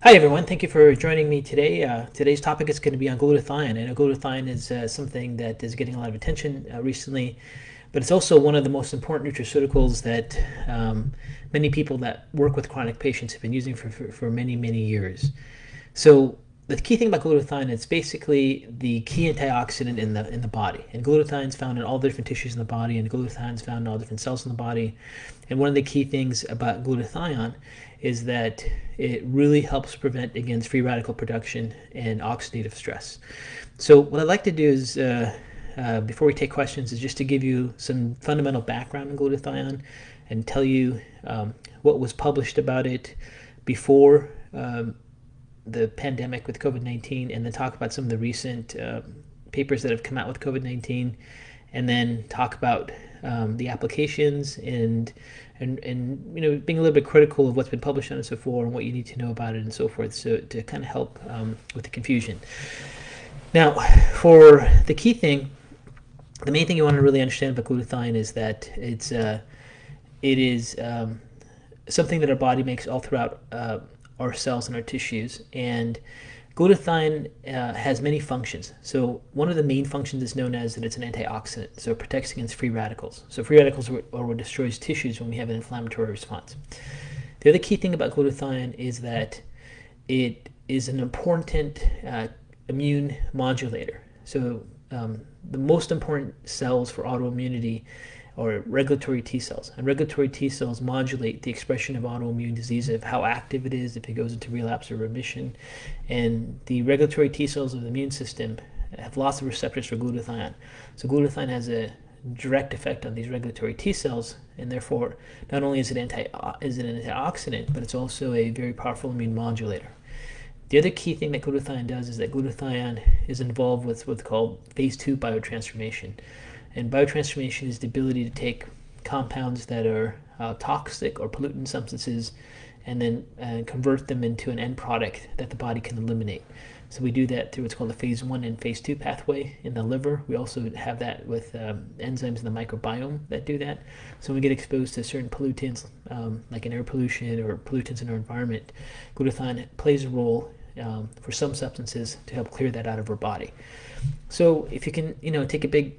Hi everyone, thank you for joining me today. Today's topic is going to be on glutathione, and glutathione is something that is getting a lot of attention recently, but it's also one of the most important nutraceuticals that many people that work with chronic patients have been using for many, many years. So the key thing about glutathione, it's basically the key antioxidant in the body. And glutathione is found in all the different tissues in the body, and glutathione is found in all different cells in the body. And one of the key things about glutathione is that it really helps prevent against free radical production and oxidative stress. So what I'd like to do is, before we take questions, is just to give you some fundamental background on glutathione and tell you what was published about it before the pandemic with COVID-19, and then talk about some of the recent papers that have come out with COVID-19, and then talk about the applications and being a little bit critical of what's been published on it so far and what you need to know about it and so forth, so to kind of help with the confusion. Now, for the key thing, the main thing you want to really understand about glutathione is that it is something that our body makes all throughout our cells and our tissues, and glutathione has many functions. So one of the main functions is known as that it's an antioxidant, so it protects against free radicals. So free radicals are what destroys tissues when we have an inflammatory response. The other key thing about glutathione is that it is an important immune modulator. So the most important cells for autoimmunity or regulatory T cells. And regulatory T cells modulate the expression of autoimmune disease, of how active it is, if it goes into relapse or remission. And the regulatory T cells of the immune system have lots of receptors for glutathione. So glutathione has a direct effect on these regulatory T cells, and therefore not only is it an antioxidant, but it's also a very powerful immune modulator. The other key thing that glutathione does is that glutathione is involved with what's called phase 2 biotransformation. And biotransformation is the ability to take compounds that are toxic or pollutant substances and then convert them into an end product that the body can eliminate. So we do that through what's called the phase 1 and phase 2 pathway in the liver. We also have that with enzymes in the microbiome that do that. So when we get exposed to certain pollutants, like in air pollution or pollutants in our environment, glutathione plays a role for some substances to help clear that out of our body. So if you can, take a big,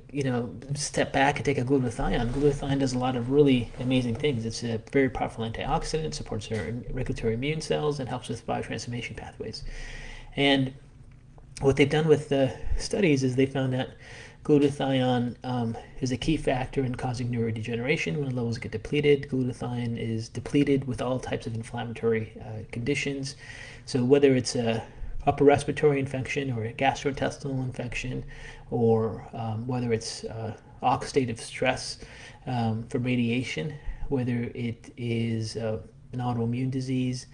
step back and take a glutathione. Glutathione does a lot of really amazing things. It's a very powerful antioxidant, supports our regulatory immune cells, and helps with biotransformation pathways. And what they've done with the studies is they found that glutathione is a key factor in causing neurodegeneration. When levels get depleted, glutathione is depleted with all types of inflammatory conditions. So whether it's a upper respiratory infection or a gastrointestinal infection, or whether it's oxidative stress from radiation, whether it is an autoimmune disease,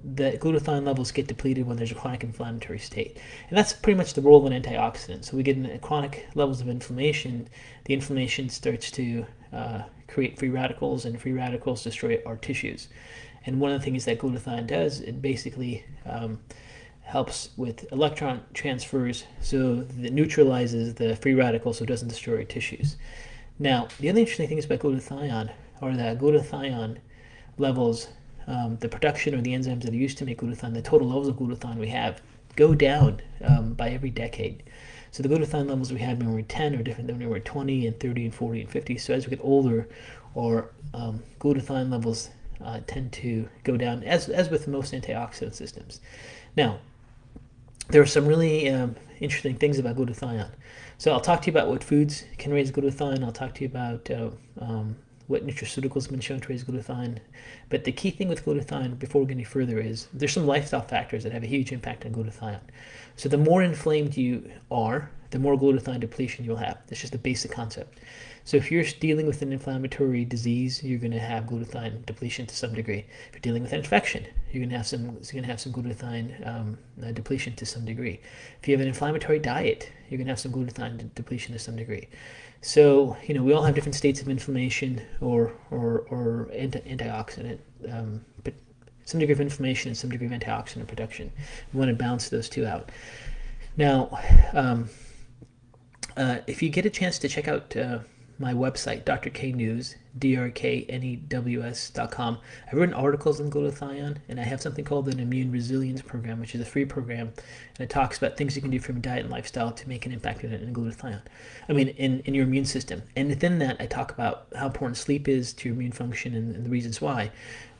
the glutathione levels get depleted when there's a chronic inflammatory state. And that's pretty much the role of an antioxidant. So we get in chronic levels of inflammation, the inflammation starts to create free radicals, and free radicals destroy our tissues. And one of the things that glutathione does, it basically helps with electron transfers, so that neutralizes the free radicals so it doesn't destroy our tissues. Now, the other interesting things about glutathione are that glutathione levels, the production or the enzymes that are used to make glutathione, the total levels of glutathione we have, go down by every decade. So the glutathione levels we had when we were 10 are different than when we were 20 and 30 and 40 and 50. So as we get older, our glutathione levels tend to go down, as with most antioxidant systems. Now, there are some really interesting things about glutathione. So I'll talk to you about what foods can raise glutathione. I'll talk to you about what nutraceuticals have been shown to raise glutathione. But the key thing with glutathione, before we get any further, is there's some lifestyle factors that have a huge impact on glutathione. So the more inflamed you are, the more glutathione depletion you'll have. That's just a basic concept. So if you're dealing with an inflammatory disease, you're going to have glutathione depletion to some degree. If you're dealing with an infection, you're going to have some glutathione depletion to some degree. If you have an inflammatory diet, you're going to have some glutathione depletion to some degree. So we all have different states of inflammation or antioxidant, but some degree of inflammation and some degree of antioxidant production. We want to balance those two out. Now, if you get a chance to check out my website, drknews, drknews.com. I've written articles on glutathione, and I have something called an immune resilience program, which is a free program, and it talks about things you can do from diet and lifestyle to make an impact in glutathione. I mean, in your immune system. And within that, I talk about how important sleep is to your immune function and the reasons why.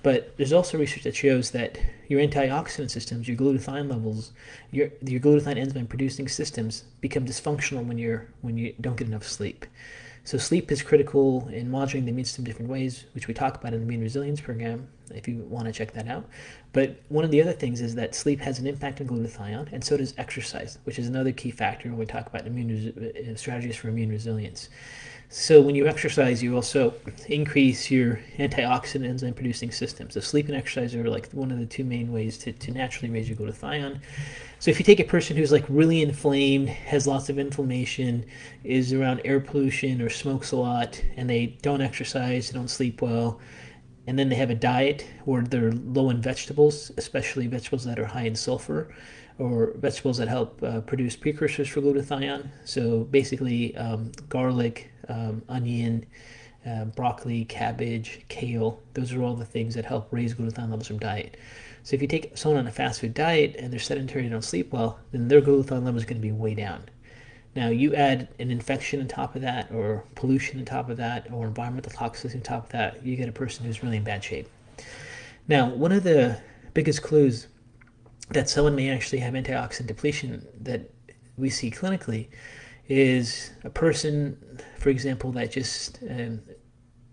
But there's also research that shows that your antioxidant systems, your glutathione levels, your glutathione enzyme producing systems become dysfunctional when you don't get enough sleep. So sleep is critical in modulating the immune system in different ways, which we talk about in the immune resilience program, if you want to check that out. But one of the other things is that sleep has an impact on glutathione, and so does exercise, which is another key factor when we talk about strategies for immune resilience. So when you exercise, you also increase your antioxidant enzyme producing system. So sleep and exercise are like one of the two main ways to naturally raise your glutathione. So if you take a person who's like really inflamed, has lots of inflammation, is around air pollution or smokes a lot, and they don't exercise, they don't sleep well, and then they have a diet where they're low in vegetables, especially vegetables that are high in sulfur, or vegetables that help produce precursors for glutathione. So basically garlic, onion, broccoli, cabbage, kale, those are all the things that help raise glutathione levels from diet. So if you take someone on a fast food diet and they're sedentary and don't sleep well, then their glutathione level is going to be way down. Now you add an infection on top of that, or pollution on top of that, or environmental toxins on top of that, you get a person who's really in bad shape. Now, one of the biggest clues that someone may actually have antioxidant depletion that we see clinically is a person, for example, that just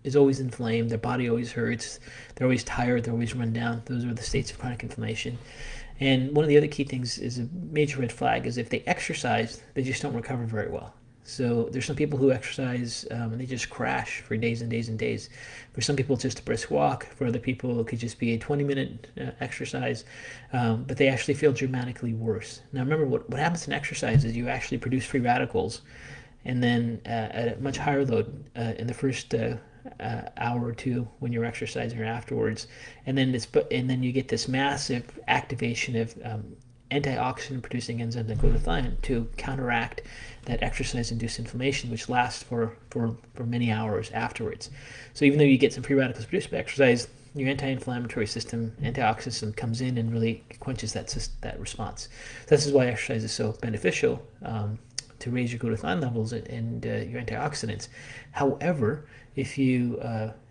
is always inflamed, their body always hurts, they're always tired, they're always run down. Those are the states of chronic inflammation. And one of the other key things is a major red flag is if they exercise, they just don't recover very well. So there's some people who exercise and they just crash for days and days and days. For some people, it's just a brisk walk. For other people, it could just be a 20-minute exercise, but they actually feel dramatically worse. Now remember, what happens in exercise is you actually produce free radicals, and then at a much higher load in the first hour or two when you're exercising or afterwards, and then you get this massive activation of antioxidant producing enzymes like glutathione to counteract that exercise-induced inflammation, which lasts for many hours afterwards. So even though you get some free radicals produced by exercise, your anti-inflammatory system, antioxidant system comes in and really quenches that response. So this is why exercise is so beneficial to raise your glutathione levels and your antioxidants. However, if you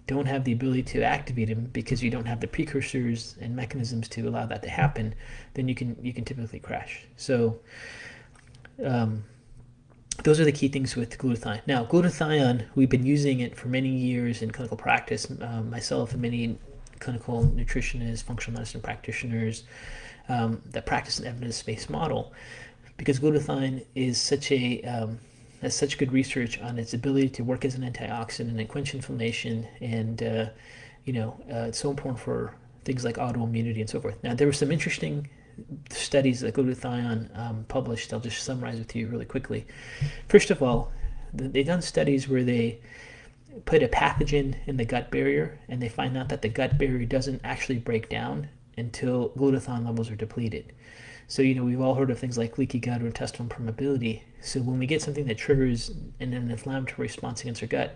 don't have the ability to activate them because you don't have the precursors and mechanisms to allow that to happen, then you can typically crash. So those are the key things with glutathione. Now, glutathione, we've been using it for many years in clinical practice, myself and many clinical nutritionists, functional medicine practitioners that practice an evidence-based model, because glutathione is has such good research on its ability to work as an antioxidant and quench inflammation, and it's so important for things like autoimmunity and so forth. Now, there were some interesting studies that glutathione published. I'll just summarize with you really quickly. First of all, they've done studies where they put a pathogen in the gut barrier, and they find out that the gut barrier doesn't actually break down until glutathione levels are depleted. So, we've all heard of things like leaky gut or intestinal permeability. So when we get something that triggers an inflammatory response against our gut,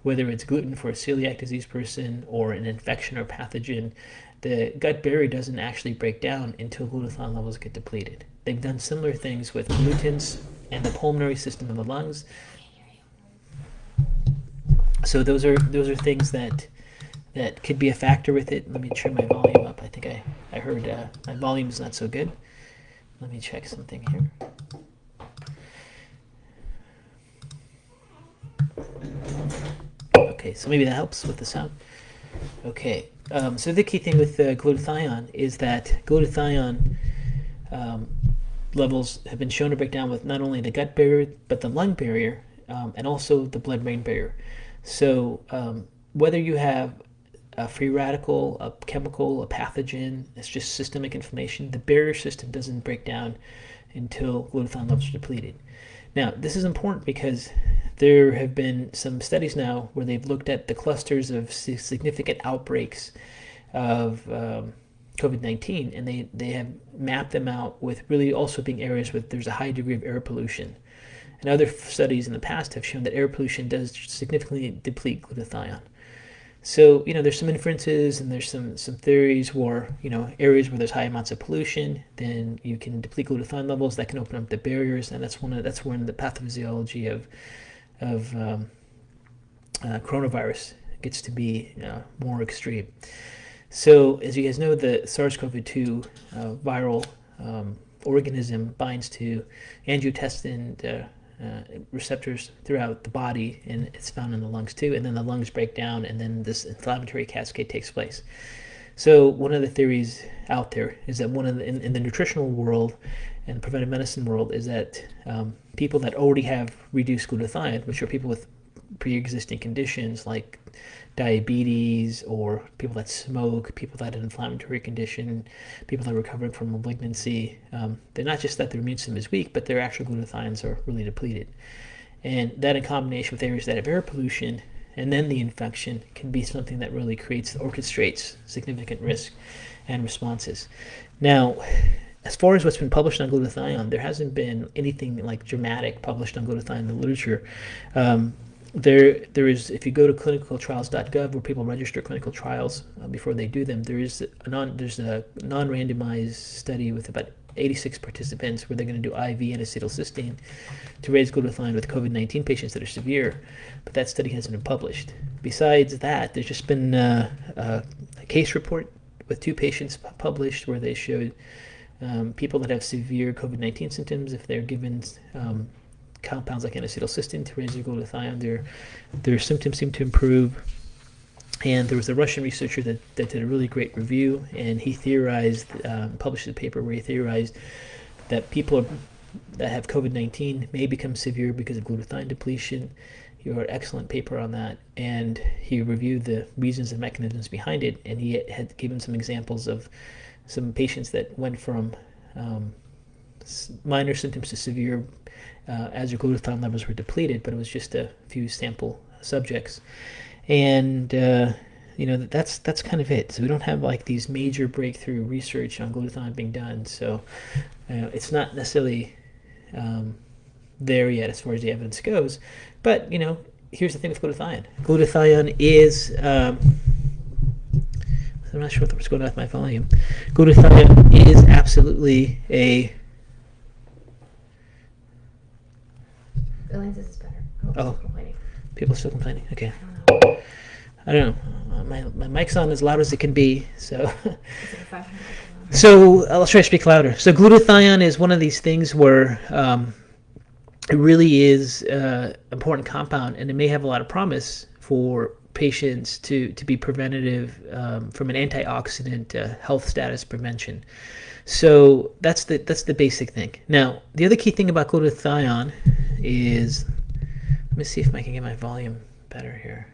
whether it's gluten for a celiac disease person or an infection or pathogen, the gut barrier doesn't actually break down until glutathione levels get depleted. They've done similar things with pollutants and the pulmonary system of the lungs. So those are things that could be a factor with it. Let me turn my volume up. I think I heard my volume is not so good. Let me check something here. Okay, so maybe that helps with the sound. Okay, so the key thing with glutathione is that glutathione levels have been shown to break down with not only the gut barrier, but the lung barrier, and also the blood-brain barrier. So whether you have a free radical, a chemical, a pathogen, it's just systemic inflammation, the barrier system doesn't break down until glutathione levels are depleted. Now, this is important because there have been some studies now where they've looked at the clusters of significant outbreaks of COVID-19, and they have mapped them out with really also being areas where there's a high degree of air pollution. And other studies in the past have shown that air pollution does significantly deplete glutathione. So, there's some inferences and there's some theories where, areas where there's high amounts of pollution, then you can deplete glutathione levels. That can open up the barriers, and that's when the pathophysiology of coronavirus gets to be more extreme. So, as you guys know, the SARS-CoV-2 viral organism binds to angiotensin receptors throughout the body, and it's found in the lungs too, and then the lungs break down, and then this inflammatory cascade takes place. So one of the theories out there is that in the nutritional world and preventive medicine world is that people that already have reduced glutathione, which are people with pre-existing conditions like diabetes, or people that smoke, people that have an inflammatory condition, people that are recovering from malignancy, they're not just that their immune system is weak, but their actual glutathiones are really depleted. And that, in combination with areas that have air pollution and then the infection, can be something that really orchestrates significant risk and responses. Now, as far as what's been published on glutathione, there hasn't been anything like dramatic published on glutathione in the literature. There is, if you go to clinicaltrials.gov, where people register clinical trials before they do them, there's a non-randomized study with about 86 participants where they're going to do IV N-acetylcysteine to raise glutathione with COVID-19 patients that are severe, but that study hasn't been published. Besides that, there's just been a case report with 2 patients published where they showed people that have severe COVID-19 symptoms, if they're given compounds like N-acetylcysteine to raise their glutathione, their symptoms seem to improve. And there was a Russian researcher that did a really great review, and he theorized, published a paper where he theorized that people that have COVID-19 may become severe because of glutathione depletion. He wrote an excellent paper on that, and he reviewed the reasons and mechanisms behind it, and he had given some examples of some patients that went from minor symptoms to severe as their glutathione levels were depleted, but it was just a few sample subjects. And that's kind of it. So we don't have like these major breakthrough research on glutathione being done. So it's not necessarily there yet as far as the evidence goes. But here's the thing with glutathione. Glutathione is I'm not sure what's going on with my volume. Glutathione is absolutely a. Elaine says it's better. People are still complaining. Okay. I don't know. My mic's on as loud as it can be, so. So I'll try to speak louder. So glutathione is one of these things where it really is an important compound, and it may have a lot of promise for patients to be preventative from an antioxidant health status prevention. So that's the basic thing. Now, the other key thing about glutathione is, let me see if I can get my volume better here.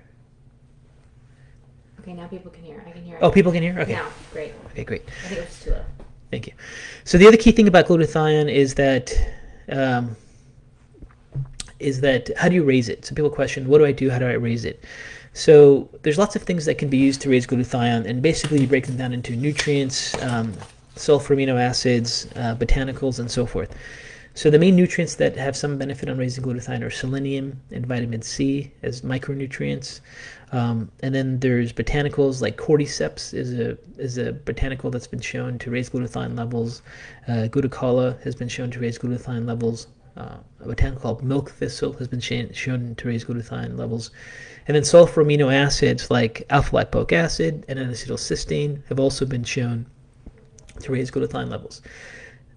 Okay, now people can hear. I can hear. Oh, people can hear? Okay. Now, great. Okay, great. I think it was too low. Thank you. So the other key thing about glutathione is that how do you raise it? Some people question, what do I do? How do I raise it? So there's lots of things that can be used to raise glutathione, and basically you break them down into nutrients, sulfur amino acids, botanicals, and so forth. So the main nutrients that have some benefit on raising glutathione are selenium and vitamin C as micronutrients. And then there's botanicals like cordyceps is a botanical that's been shown to raise glutathione levels. Glutacala has been shown to raise glutathione levels. A botanical called milk thistle has been shown to raise glutathione levels. And then sulfur amino acids like alpha-lipoic acid and N-acetylcysteine have also been shown to raise glutathione levels.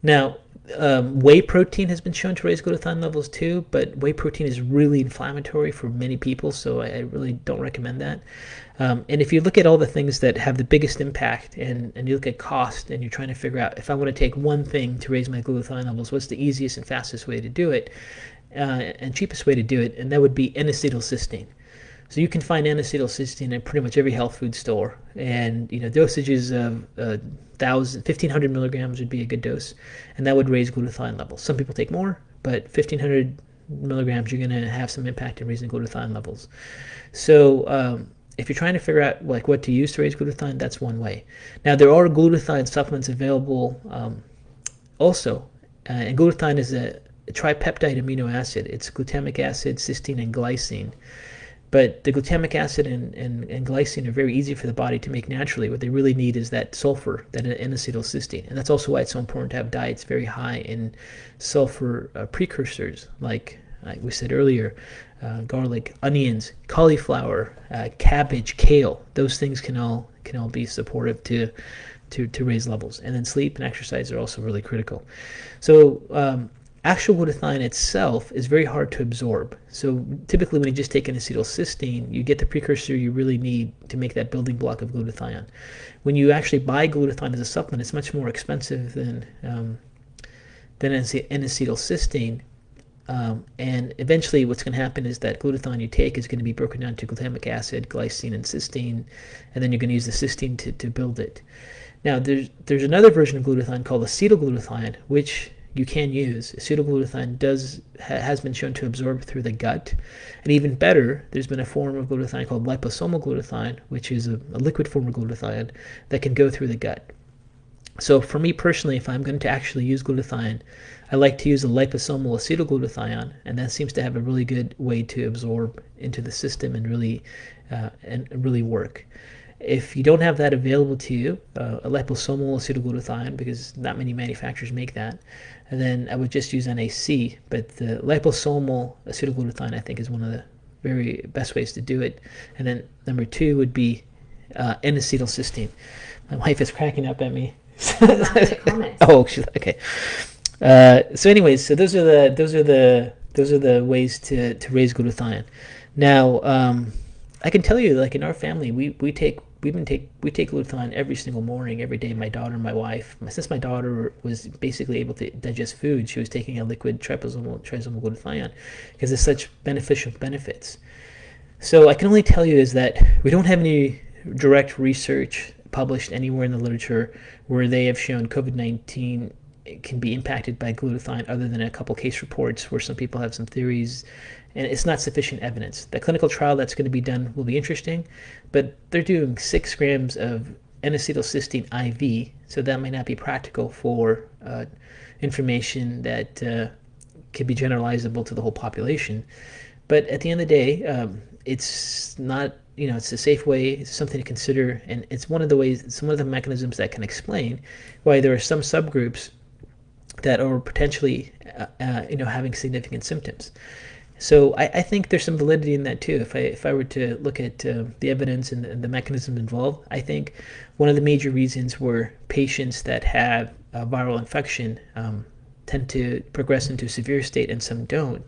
Now, whey protein has been shown to raise glutathione levels too, but whey protein is really inflammatory for many people, so I really don't recommend that. And if you look at all the things that have the biggest impact, and you look at cost, and you're trying to figure out, if I want to take one thing to raise my glutathione levels, what's the easiest and fastest way to do it, and cheapest way to do it, and that would be N-acetylcysteine. So you can find N-acetylcysteine in pretty much every health food store, and dosages of 1,500 milligrams would be a good dose, and that would raise glutathione levels. Some people take more, but 1,500 milligrams, you're going to have some impact in raising glutathione levels. So if you're trying to figure out like what to use to raise glutathione, that's one way. Now there are glutathione supplements available also, and glutathione is tripeptide amino acid. It's glutamic acid, cysteine, and glycine. But the glutamic acid and glycine are very easy for the body to make naturally. What they really need is that sulfur, that N-acetylcysteine. And that's also why it's so important to have diets very high in sulfur precursors, like we said earlier, garlic, onions, cauliflower, cabbage, kale. Those things can all be supportive to raise levels. And then sleep and exercise are also really critical. So actual glutathione itself is very hard to absorb. So typically when you just take an acetylcysteine, you get the precursor you really need to make that building block of glutathione. When you actually buy glutathione as a supplement, it's much more expensive than N-acetylcysteine. And eventually what's going to happen is that glutathione you take is going to be broken down to glutamic acid, glycine, and cysteine, and then you're going to use the cysteine to build it. Now, there's another version of glutathione called acetylglutathione, which you can use. Acetylglutathione has been shown to absorb through the gut. And even better, there's been a form of glutathione called liposomal glutathione, which is a liquid form of glutathione that can go through the gut. So for me personally, if I'm going to actually use glutathione, I like to use a liposomal acetylglutathione, and that seems to have a really good way to absorb into the system and really work. If you don't have that available to you, a liposomal acetylglutathione, because not many manufacturers make that, and then I would just use NAC. But the liposomal acetylglutathione, I think, is one of the very best ways to do it. And then number 2 would be N-acetylcysteine. My wife is cracking up at me. Oh, she's okay. So anyways, so those are the ways to raise glutathione. Now, I can tell you, like in our family, we take glutathione every single morning, every day. My daughter and my wife. Since my daughter was basically able to digest food, she was taking a liquid trisomal glutathione because it's such beneficial benefits. So I can only tell you is that we don't have any direct research published anywhere in the literature where they have shown COVID-19 can be impacted by glutathione, other than a couple case reports where some people have some theories, and it's not sufficient evidence. The clinical trial that's going to be done will be interesting, but they're doing 6 grams of N-acetylcysteine IV, so that might not be practical for information that could be generalizable to the whole population. But at the end of the day, it's not, it's a safe way. It's something to consider, and it's one of the mechanisms that can explain why there are some subgroups that are potentially, having significant symptoms. So I think there's some validity in that too. If I were to look at the evidence and the mechanism involved, I think one of the major reasons where patients that have a viral infection tend to progress into a severe state and some don't.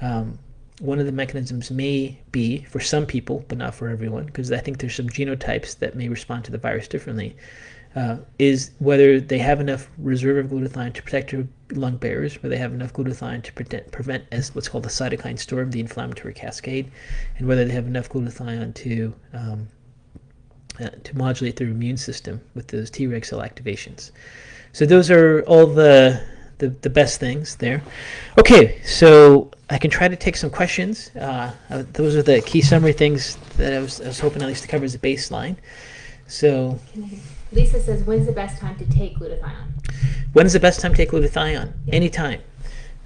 One of the mechanisms may be, for some people, but not for everyone, because I think there's some genotypes that may respond to the virus differently, is whether they have enough reserve of glutathione to protect their lung barriers, whether they have enough glutathione to prevent as what's called the cytokine storm, the inflammatory cascade, and whether they have enough glutathione to modulate their immune system with those Treg cell activations. So those are all the best things there. Okay, so I can try to take some questions. Those are the key summary things that I was hoping at least to cover as a baseline. So Lisa says, when's the best time to take glutathione? When is the best time to take glutathione? Yeah. Anytime.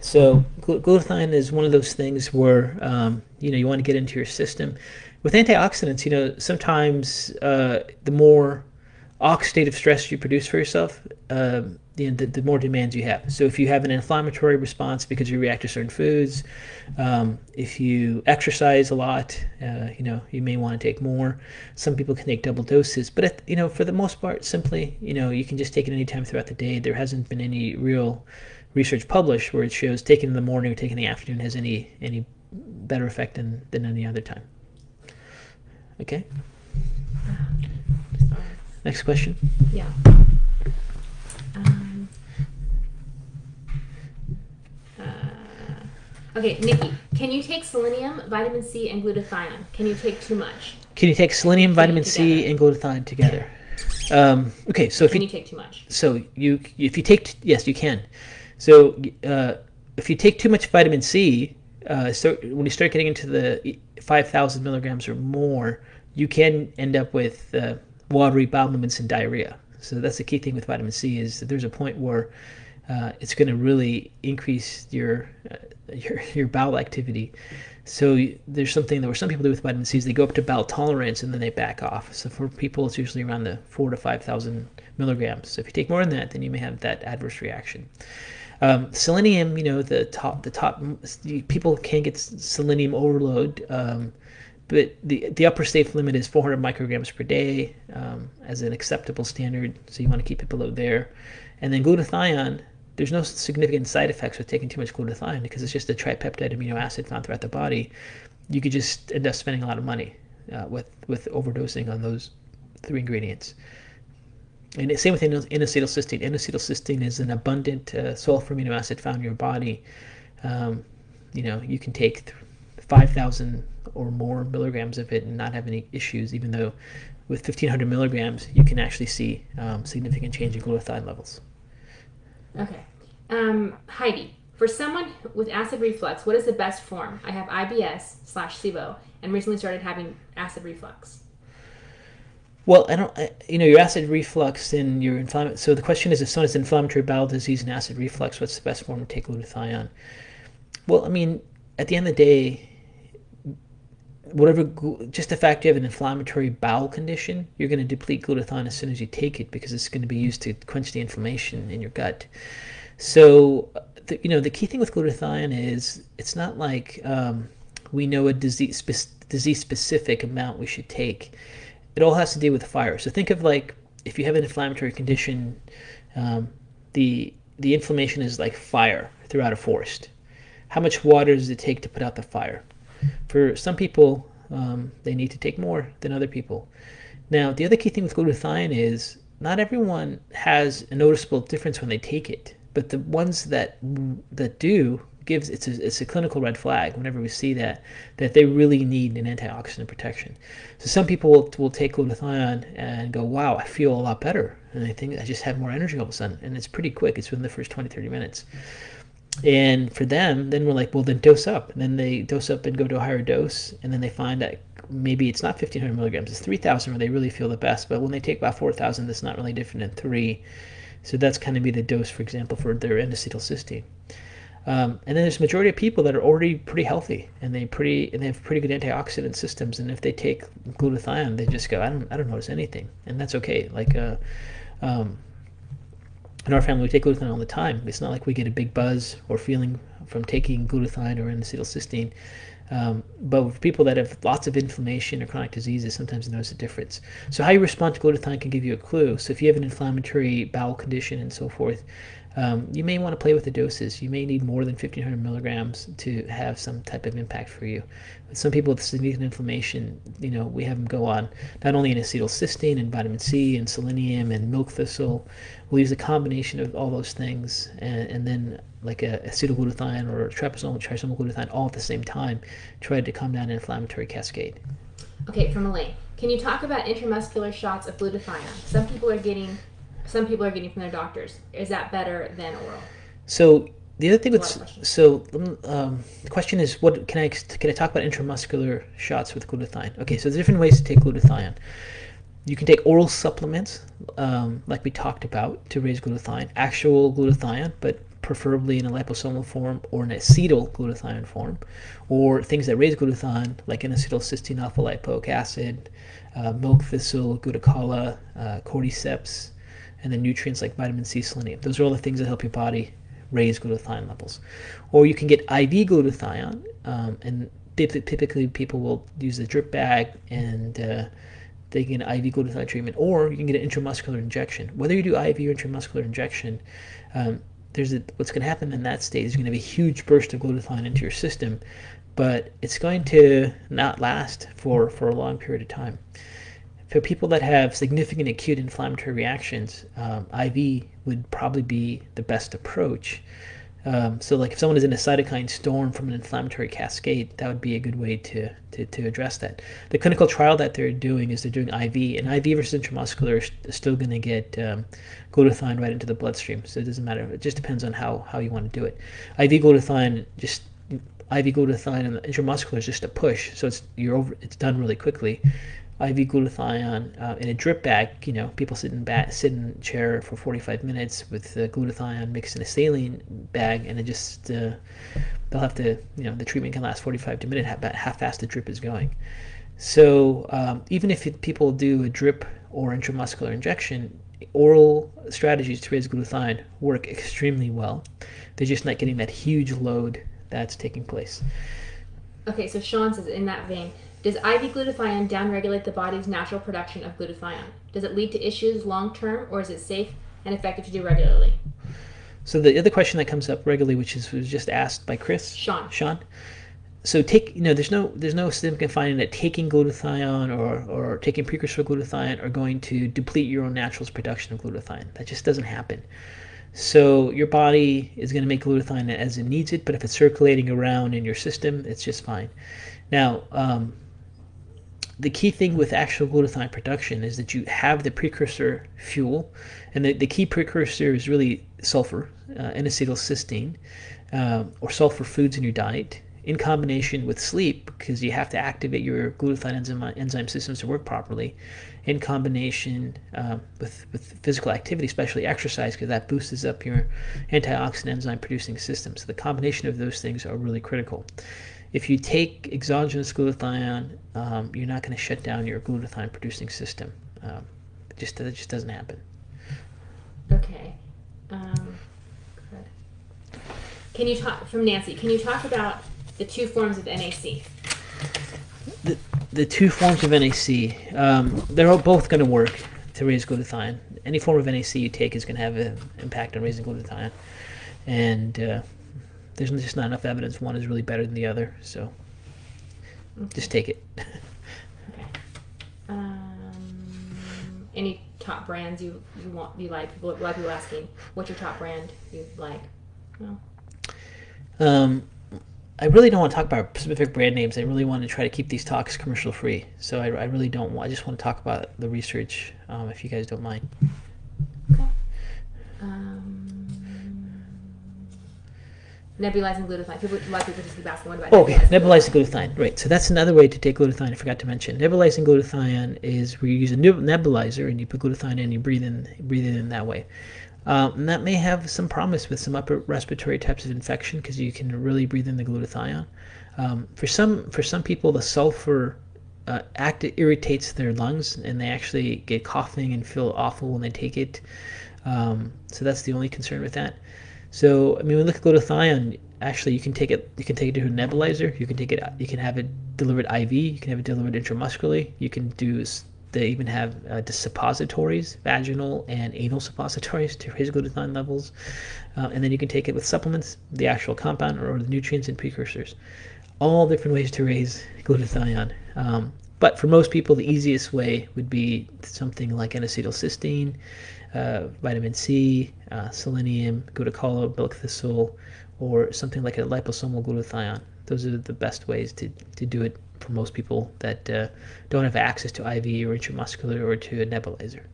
So glutathione is one of those things where you want to get into your system. With antioxidants, sometimes the more oxidative stress you produce for yourself, the more demands you have. So if you have an inflammatory response because you react to certain foods, if you exercise a lot, you may want to take more. Some people can take double doses, but for the most part, simply, you can just take it anytime throughout the day. There hasn't been any real research published where it shows taking in the morning or taking in the afternoon has any better effect than any other time. Okay. Sorry. Next question. Yeah. Okay, Nikki, can you take selenium, vitamin C, and glutathione? Can you take too much? Can you take selenium, vitamin C, and glutathione together? Okay, so Can you take too much? So yes, you can. So if you take too much vitamin C, so when you start getting into the 5,000 milligrams or more, you can end up with watery bowel movements and diarrhea. So that's the key thing with vitamin C is that there's a point where it's going to really increase your bowel activity. So there's something that some people do with vitamin C is they go up to bowel tolerance and then they back off. So for people, it's usually around the 4,000 to 5,000 milligrams. So if you take more than that, then you may have that adverse reaction. Selenium, the top people can get selenium overload, but the upper safe limit is 400 micrograms per day as an acceptable standard. So you want to keep it below there. And then glutathione, there's no significant side effects with taking too much glutathione because it's just a tripeptide amino acid found throughout the body. You could just end up spending a lot of money with overdosing on those 3 ingredients. And the same with N-acetylcysteine. N-acetylcysteine is an abundant sulfur amino acid found in your body. You can take 5,000 or more milligrams of it and not have any issues, even though with 1,500 milligrams, you can actually see significant change in glutathione levels. Okay. Heidi, for someone with acid reflux, what is the best form? I have IBS/SIBO and recently started having acid reflux. Well, your acid reflux and your inflammatory. So the question is, if someone has inflammatory bowel disease and acid reflux, what's the best form to take glutathione? Well, at the end of the day, just the fact you have an inflammatory bowel condition, you're going to deplete glutathione as soon as you take it because it's going to be used to quench the inflammation in your gut. So, the key thing with glutathione is it's not like we know a disease-specific amount we should take. It all has to do with fire. So think of like if you have an inflammatory condition, the inflammation is like fire throughout a forest. How much water does it take to put out the fire? For some people, they need to take more than other people. Now, the other key thing with glutathione is not everyone has a noticeable difference when they take it, but the ones that do it's a clinical red flag whenever we see that they really need an antioxidant protection. So some people will take glutathione and go, wow, I feel a lot better, and I think I just have more energy all of a sudden, and it's pretty quick. It's within the first 20-30 minutes. And for them, then we're like, well, then dose up. And then they dose up and go to a higher dose, and then they find that maybe it's not 1,500 milligrams, it's 3,000 where they really feel the best. But when they take about 4,000, that's not really different than 3. So that's kind of be the dose, for example, for their N-acetylcysteine. And then there's a majority of people that are already pretty healthy, and they have pretty good antioxidant systems. And if they take glutathione, they just go, I don't notice anything, and that's okay. Like in our family, we take glutathione all the time. It's not like we get a big buzz or feeling from taking glutathione or N-acetylcysteine. But with people that have lots of inflammation or chronic diseases, sometimes they notice a difference. So how you respond to glutathione can give you a clue. So if you have an inflammatory bowel condition and so forth, you may want to play with the doses. You may need more than 1,500 milligrams to have some type of impact for you. But some people with significant inflammation, we have them go on not only an acetylcysteine and vitamin C and selenium and milk thistle. We'll use a combination of all those things, and then like a acetylglutathione or trapezomal, trisomal glutathione all at the same time, try to calm down an inflammatory cascade. Okay, from Elaine, can you talk about intramuscular shots of glutathione? Some people are getting from their doctors. Is that better than oral? So the other thing the question is, what can I talk about intramuscular shots with glutathione? Okay, so there's different ways to take glutathione. You can take oral supplements, like we talked about, to raise glutathione, actual glutathione, but preferably in a liposomal form or an acetyl glutathione form, or things that raise glutathione, like N-acetylcysteine alpha-lipoic acid, milk thistle, glutathione, cordyceps, and then nutrients like vitamin C, selenium. Those are all the things that help your body raise glutathione levels. Or you can get IV glutathione, and typically people will use the drip bag and they get an IV glutathione treatment, or you can get an intramuscular injection. Whether you do IV or intramuscular injection, what's going to happen in that state is going to be a huge burst of glutathione into your system, but it's going to not last for a long period of time. For people that have significant acute inflammatory reactions, IV would probably be the best approach. So like if someone is in a cytokine storm from an inflammatory cascade, that would be a good way to address that. The clinical trial that they're doing is they're doing IV, and IV versus intramuscular is still going to get glutathione right into the bloodstream. So it doesn't matter. It just depends on how you want to do it. IV glutathione and intramuscular is just a push, so it's done really quickly. IV glutathione in a drip bag. People sit in a chair for 45 minutes with glutathione mixed in a saline bag, and they'll have to, the treatment can last 45 minutes, about how fast the drip is going. So even if people do a drip or intramuscular injection, oral strategies to raise glutathione work extremely well. They're just not getting that huge load that's taking place. Okay, so Sean says, in that vein, does IV glutathione downregulate the body's natural production of glutathione? Does it lead to issues long term, or is it safe and effective to do regularly? So the other question that comes up regularly, which was just asked by Chris, Sean. So there's no significant finding that taking glutathione or taking precursor glutathione are going to deplete your own natural's production of glutathione. That just doesn't happen. So your body is going to make glutathione as it needs it, but if it's circulating around in your system, it's just fine. Now, the key thing with actual glutathione production is that you have the precursor fuel, and the key precursor is really sulfur, N-acetylcysteine, or sulfur foods in your diet, in combination with sleep, because you have to activate your glutathione enzyme systems to work properly, in combination with physical activity, especially exercise, because that boosts up your antioxidant enzyme producing system. So the combination of those things are really critical. If you take exogenous glutathione, you're not going to shut down your glutathione producing system. It just doesn't happen. Okay. Good. Can you talk, from Nancy, can you talk about the two forms of NAC? The two forms of NAC, they're both going to work to raise glutathione. Any form of NAC you take is going to have an impact on raising glutathione. And there's just not enough evidence one is really better than the other, so just take it. Okay. Any top brands you like? People asking, what's your top brand you like? No. I really don't want to talk about specific brand names. I really want to try to keep these talks commercial free. So I really don't want. I just want to talk about the research, if you guys don't mind. Okay. Nebulizing glutathione. A lot of people just keep asking, what about nebulizing glutathione. Right. So that's another way to take glutathione. I forgot to mention. Nebulizing glutathione is where you use a nebulizer and you put glutathione in and you breathe it in that way. And that may have some promise with some upper respiratory types of infection, because you can really breathe in the glutathione. For some people, the sulfur irritates their lungs, and they actually get coughing and feel awful when they take it. So that's the only concern with that. So when we look at glutathione, actually you can take it to a nebulizer. You can have it delivered IV. You can have it delivered intramuscularly. You can do. They even have suppositories, vaginal and anal suppositories to raise glutathione levels. And then you can take it with supplements, the actual compound, or the nutrients and precursors. All different ways to raise glutathione. But for most people, the easiest way would be something like N-acetylcysteine, vitamin C, selenium, glutathione, milk thistle, or something like a liposomal glutathione. Those are the best ways to do it for most people that don't have access to IV or intramuscular or to a nebulizer.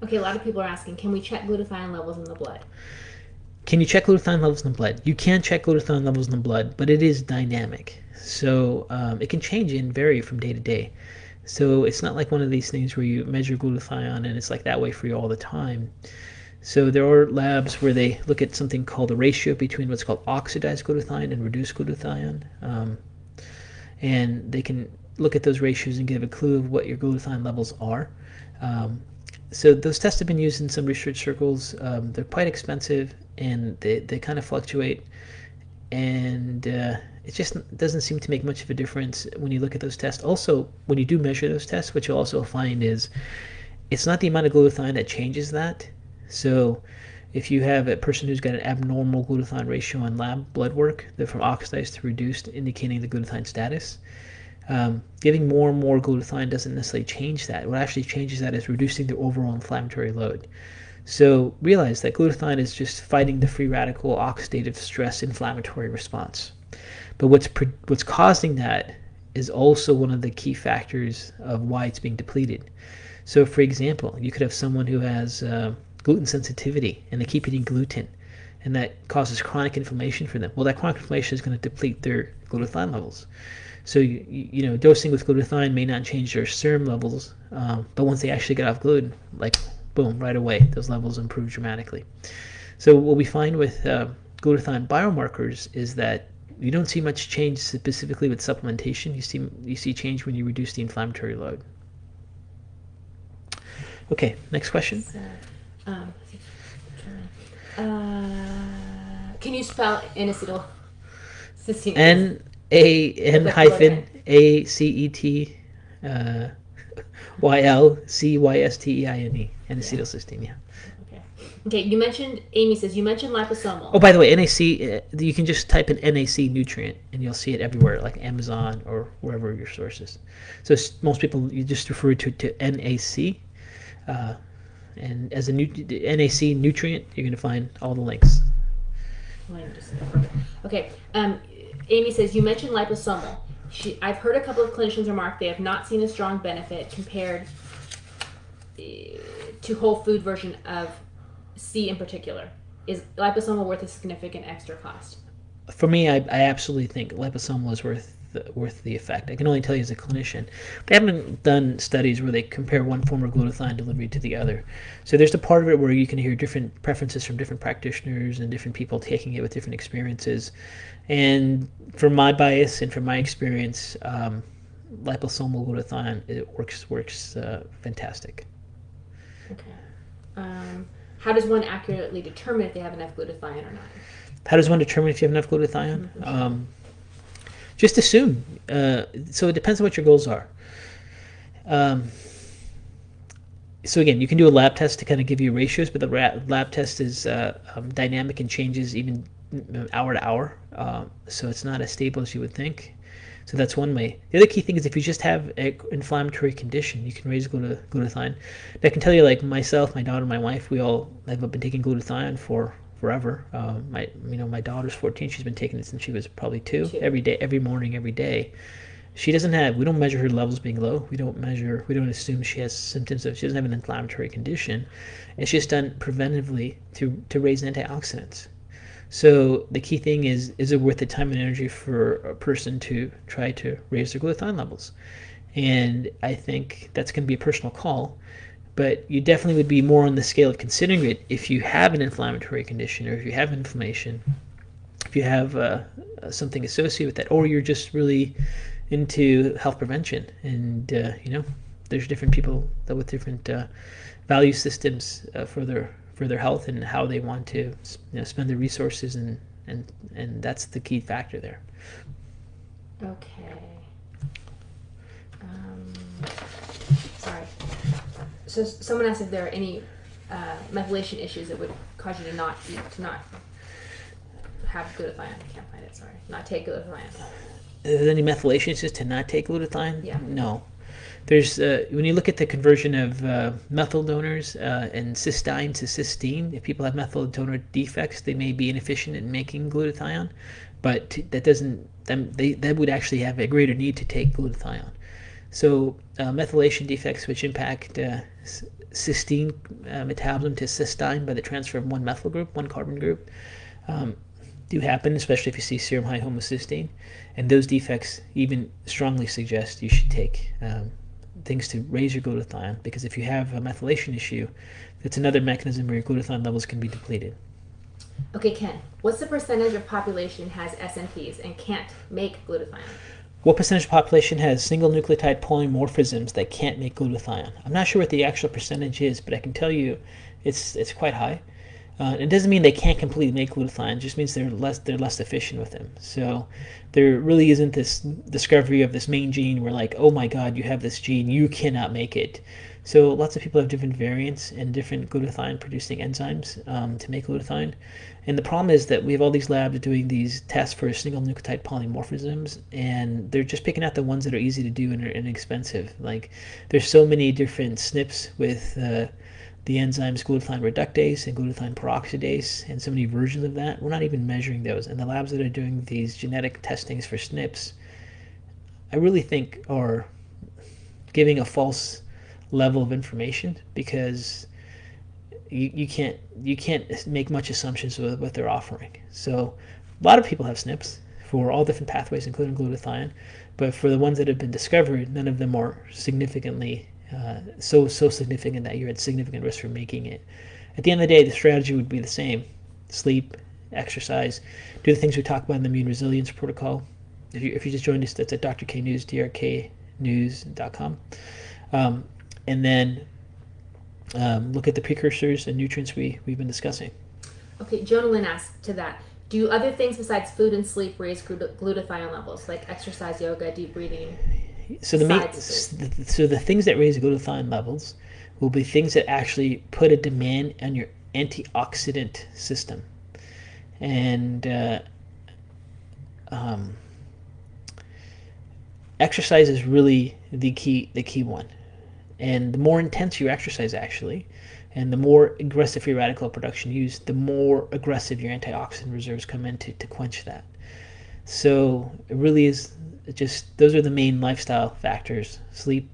Okay, a lot of people are asking, can we check glutathione levels in the blood? Can you check glutathione levels in the blood? You can check glutathione levels in the blood, but it is dynamic. So it can change and vary from day to day. So it's not like one of these things where you measure glutathione and it's like that way for you all the time. So there are labs where they look at something called the ratio between what's called oxidized glutathione and reduced glutathione. And they can look at those ratios and give a clue of what your glutathione levels are. So those tests have been used in some research circles. They're quite expensive, and they kind of fluctuate. And it just doesn't seem to make much of a difference when you look at those tests. Also, when you do measure those tests, what you'll also find is it's not the amount of glutathione that changes that. So if you have a person who's got an abnormal glutathione ratio on lab blood work, they're from oxidized to reduced, indicating the glutathione status. Giving more and more glutathione doesn't necessarily change that. What actually changes that is reducing the overall inflammatory load. So realize that glutathione is just fighting the free radical oxidative stress inflammatory response. But what's causing that is also one of the key factors of why it's being depleted. So for example, you could have someone who has gluten sensitivity and they keep eating gluten, and that causes chronic inflammation for them. Well, that chronic inflammation is going to deplete their glutathione levels. So dosing with glutathione may not change their serum levels, but once they actually get off gluten, like boom, right away, those levels improve dramatically. So what we find with glutathione biomarkers is that you don't see much change specifically with supplementation. You see change when you reduce the inflammatory load. Okay, next question. So, can you spell N-acetylcysteine? N-acetylcysteine. N-acetylcysteine, yeah. Okay, Amy says, you mentioned liposomal. Oh, by the way, NAC, you can just type in NAC nutrient, and you'll see it everywhere, like Amazon or wherever your source is. So most people, you just refer to NAC, and as a NAC nutrient, you're going to find all the links. Okay, Amy says, you mentioned liposomal. I've heard a couple of clinicians remark they have not seen a strong benefit compared to whole food version of C in particular. Is liposomal worth a significant extra cost? For me, I absolutely think liposomal is worth the effect. I can only tell you as a clinician. They haven't done studies where they compare one form of glutathione delivery to the other. So there's a part of it where you can hear different preferences from different practitioners and different people taking it with different experiences. And from my bias and from my experience, liposomal glutathione, it works fantastic. Okay. How does one accurately determine if they have enough glutathione or not? How does one determine if you have enough glutathione? Mm-hmm. Just assume. So it depends on what your goals are. So again, you can do a lab test to kind of give you ratios, but the lab test is dynamic and changes even hour to hour. So it's not as stable as you would think. So that's one way. The other key thing is if you just have an inflammatory condition, you can raise glutathione. I can tell you, like myself, my daughter, my wife, we all have been taking glutathione for forever. My daughter's 14. She's been taking it since she was probably 2. Every day, every morning, every day. We don't measure her levels being low. We don't assume she has symptoms she doesn't have an inflammatory condition. It's just done preventively to raise antioxidants. So the key thing is it worth the time and energy for a person to try to raise their glutathione levels? And I think that's going to be a personal call, but you definitely would be more on the scale of considering it if you have an inflammatory condition or if you have inflammation, if you have something associated with that, or you're just really into health prevention. And, there's different people that with different value systems for their health and how they want to spend their resources, and that's the key factor there. Okay. Sorry. So someone asked if there are any methylation issues that would cause you to not have glutathione. I can't find it. Sorry, not take glutathione. Is there any methylation issues to not take glutathione? Yeah. No. There's when you look at the conversion of methyl donors and cysteine to cysteine, if people have methyl donor defects, they may be inefficient in making glutathione, but that doesn't. They would actually have a greater need to take glutathione. So methylation defects, which impact cysteine metabolism to cysteine by the transfer of one methyl group, one carbon group, do happen, especially if you see serum high homocysteine, and those defects even strongly suggest you should take things to raise your glutathione, because if you have a methylation issue, it's another mechanism where your glutathione levels can be depleted. Okay, Ken, what's the percentage of population has SNPs and can't make glutathione? What percentage of population has single nucleotide polymorphisms that can't make glutathione? I'm not sure what the actual percentage is, but I can tell you it's quite high. It doesn't mean they can't completely make glutathione. It just means they're less efficient with them. So there really isn't this discovery of this main gene where, like, oh my God, you have this gene, you cannot make it. So lots of people have different variants and different glutathione producing enzymes to make glutathione. And the problem is that we have all these labs doing these tests for single nucleotide polymorphisms, and they're just picking out the ones that are easy to do and are inexpensive. Like, there's so many different SNPs with the enzymes glutathione reductase and glutathione peroxidase, and so many versions of that. We're not even measuring those. And the labs that are doing these genetic testings for SNPs, I really think are giving a false level of information, because you can't make much assumptions with what they're offering. So a lot of people have SNPs for all different pathways, including glutathione. But for the ones that have been discovered, none of them are significantly so significant that you're at significant risk for making it. At the end of the day, the strategy would be the same: sleep, exercise, do the things we talked about in the immune resilience protocol. If you just joined us, that's at Dr. K News, drknews.com. And then look at the precursors and nutrients we've been discussing. Okay, Jonah Lynn asked to that, do other things besides food and sleep raise glutathione levels, like exercise, yoga, deep breathing? So the things that raise glutathione levels will be things that actually put a demand on your antioxidant system. And exercise is really the key one. And the more intense you exercise, actually, and the more aggressive free radical production used, the more aggressive your antioxidant reserves come in to quench that. So it really is just, those are the main lifestyle factors. Sleep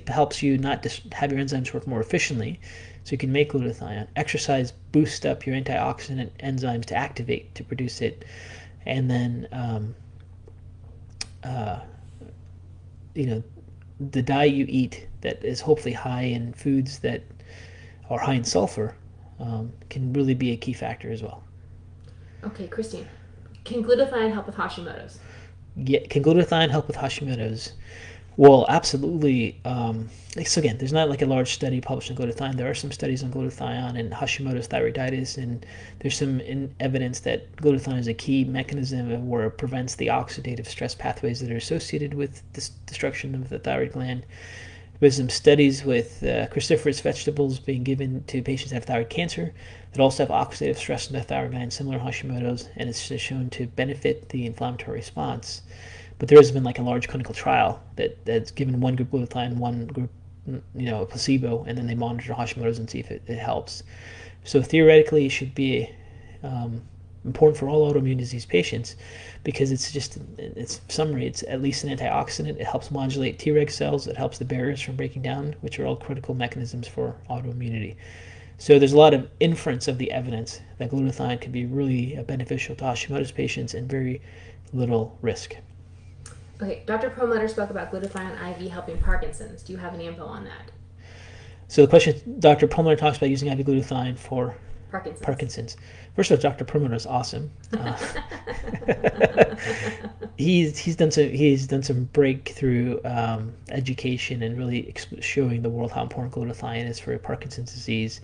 helps you not just have your enzymes work more efficiently, so you can make glutathione. Exercise boosts up your antioxidant enzymes to activate, to produce it. And then the diet you eat that is hopefully high in foods that are high in sulfur can really be a key factor as well. Okay, Christine, can glutathione help with Hashimoto's? Yeah, can glutathione help with Hashimoto's? Well, absolutely. So again, there's not like a large study published on glutathione. There are some studies on glutathione and Hashimoto's thyroiditis, and there's some evidence that glutathione is a key mechanism where it prevents the oxidative stress pathways that are associated with this destruction of the thyroid gland. There's some studies with cruciferous vegetables being given to patients that have thyroid cancer that also have oxidative stress in the thyroid gland, similar to Hashimoto's, and it's shown to benefit the inflammatory response. But there has been like a large clinical trial that's given one group glutathione, one group, a placebo, and then they monitor Hashimoto's and see if it helps. So theoretically, it should be important for all autoimmune disease patients because it's summary, it's at least an antioxidant. It helps modulate Treg cells. It helps the barriers from breaking down, which are all critical mechanisms for autoimmunity. So there's a lot of inference of the evidence that glutathione can be really beneficial to Hashimoto's patients and very little risk. Okay, Dr. Perlmutter spoke about glutathione IV helping Parkinson's. Do you have any info on that? So the question, Dr. Perlmutter talks about using IV glutathione for Parkinson's. First of all, Dr. Perlmutter is awesome. He's done some breakthrough education and really showing the world how important glutathione is for Parkinson's disease.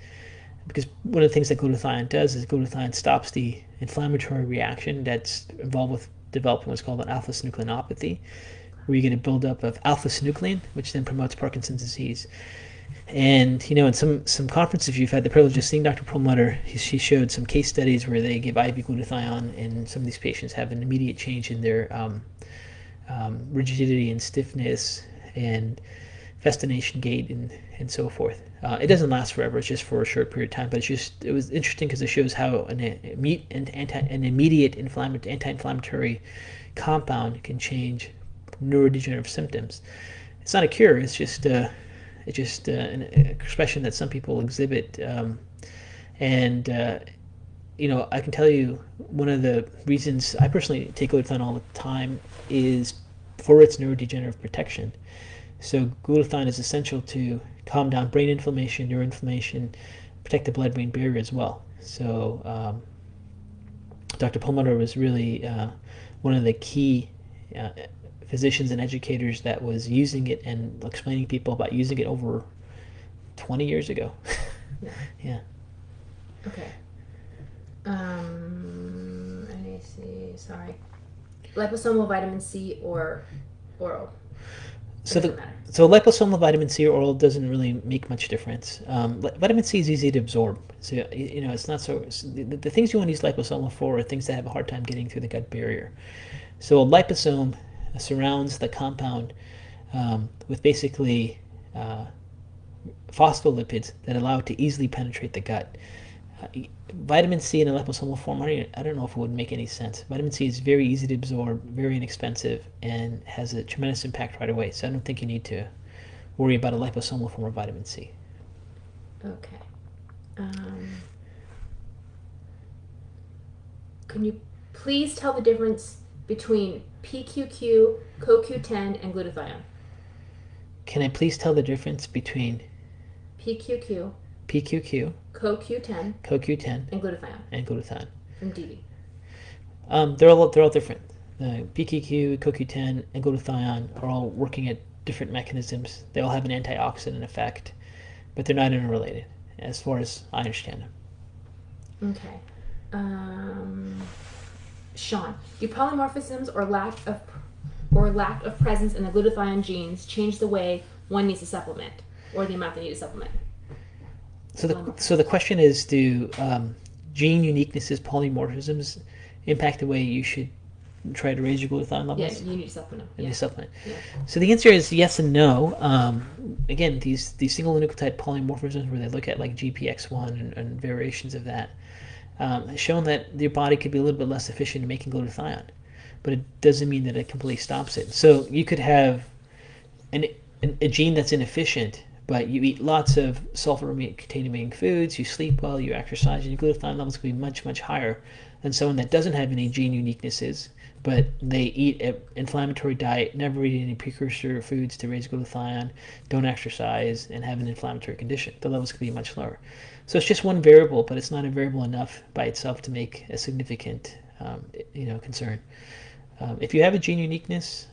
Because one of the things that glutathione does is glutathione stops the inflammatory reaction that's involved with developing what's called an alpha-synucleinopathy, where you get a buildup of alpha-synuclein, which then promotes Parkinson's disease. And, in some conferences you've had the privilege of seeing Dr. Perlmutter, she showed some case studies where they give IV glutathione, and some of these patients have an immediate change in their rigidity and stiffness and festination gait and so forth. It doesn't last forever, it's just for a short period of time, but it was interesting because it shows how an immediate anti-inflammatory compound can change neurodegenerative symptoms. It's not a cure, it's just an expression that some people exhibit. I can tell you one of the reasons I personally take glutathione all the time is for its neurodegenerative protection. So glutathione is essential to calm down brain inflammation, neuroinflammation, protect the blood-brain barrier as well. So Dr. Perlmutter was really one of the key physicians and educators that was using it and explaining people about using it over 20 years ago. Yeah. Okay. Let me see. Sorry. Liposomal vitamin C or oral? So liposomal vitamin C or oral doesn't really make much difference. Vitamin C is easy to absorb. So, it's not so... The things you want to use liposomal for are things that have a hard time getting through the gut barrier. So a liposome surrounds the compound with basically phospholipids that allow it to easily penetrate the gut. Vitamin C in a liposomal form, I don't know if it would make any sense. Vitamin C is very easy to absorb, very inexpensive, and has a tremendous impact right away. So I don't think you need to worry about a liposomal form of vitamin C. Okay. Can you please tell the difference between PQQ, CoQ10, and glutathione? Can I please tell the difference between PQQ, PQQ, CoQ10, CoQ10, and glutathione and glutathione? from DD. They're all different. PQQ, CoQ10, and glutathione are all working at different mechanisms. They all have an antioxidant effect, but they're not interrelated, as far as I understand them. Okay. Sean, do polymorphisms or lack of presence in the glutathione genes change the way one needs to supplement, or the amount they need to supplement? So the question is, do gene uniquenesses, polymorphisms, impact the way you should try to raise your glutathione levels? Yeah, you need to supplement. You need to supplement. Yeah. So the answer is yes and no. Again, these single nucleotide polymorphisms, where they look at like GPX1 and variations of that, has shown that your body could be a little bit less efficient in making glutathione, but it doesn't mean that it completely stops it. So you could have a gene that's inefficient, but you eat lots of sulfur-containing foods, you sleep well, you exercise, and your glutathione levels could be much, much higher than someone that doesn't have any gene uniquenesses, but they eat an inflammatory diet, never eat any precursor foods to raise glutathione, don't exercise, and have an inflammatory condition. The levels could be much lower. So it's just one variable, but it's not a variable enough by itself to make a significant concern. If you have a gene uniqueness,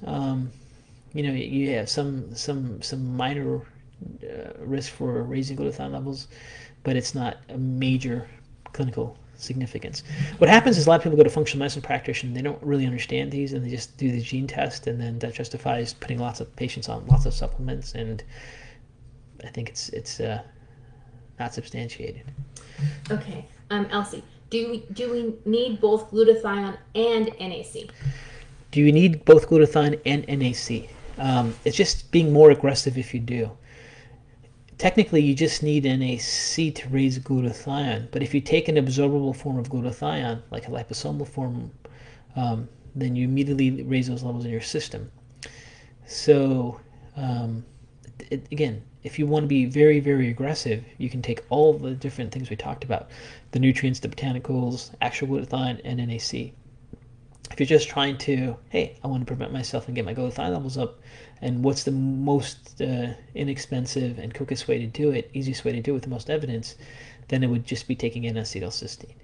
you have some minor risk for raising glutathione levels, but it's not a major clinical significance. What happens is a lot of people go to functional medicine practitioner and they don't really understand these, and they just do the gene test, and then that justifies putting lots of patients on lots of supplements, and I think it's not substantiated. Okay, Elsie, do we need both glutathione and NAC? Do you need both glutathione and NAC? It's just being more aggressive if you do. Technically, you just need NAC to raise glutathione, but if you take an absorbable form of glutathione, like a liposomal form, then you immediately raise those levels in your system. So, again, if you want to be very, very aggressive, you can take all the different things we talked about, the nutrients, the botanicals, actual glutathione, and NAC. If you're just trying to, hey, I want to prevent myself and get my glutathione levels up, and what's the most inexpensive and quickest way to do it, easiest way to do it with the most evidence, then it would just be taking N-acetylcysteine.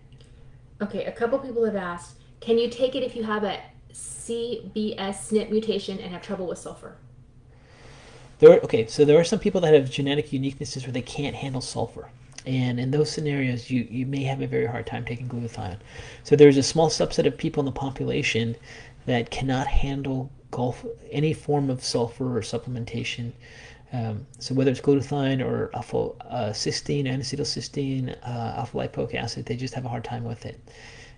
Okay, a couple people have asked, can you take it if you have a CBS SNP mutation and have trouble with sulfur? So there are some people that have genetic uniquenesses where they can't handle sulfur. And in those scenarios, you may have a very hard time taking glutathione. So there's a small subset of people in the population that cannot handle any form of sulfur or supplementation. So whether it's glutathione or cysteine, N-acetylcysteine, alpha-lipoic acid, they just have a hard time with it.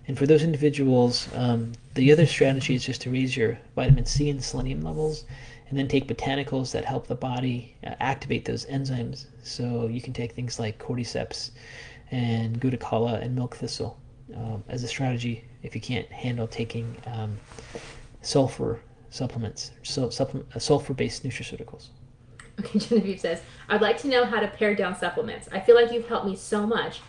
And for those individuals, the other strategy is just to raise your vitamin C and selenium levels, and then take botanicals that help the body activate those enzymes. So you can take things like cordyceps and glutathione and milk thistle as a strategy if you can't handle taking sulfur supplements, sulfur-based nutraceuticals. Okay, Genevieve says, I'd like to know how to pare down supplements. I feel like you've helped me so much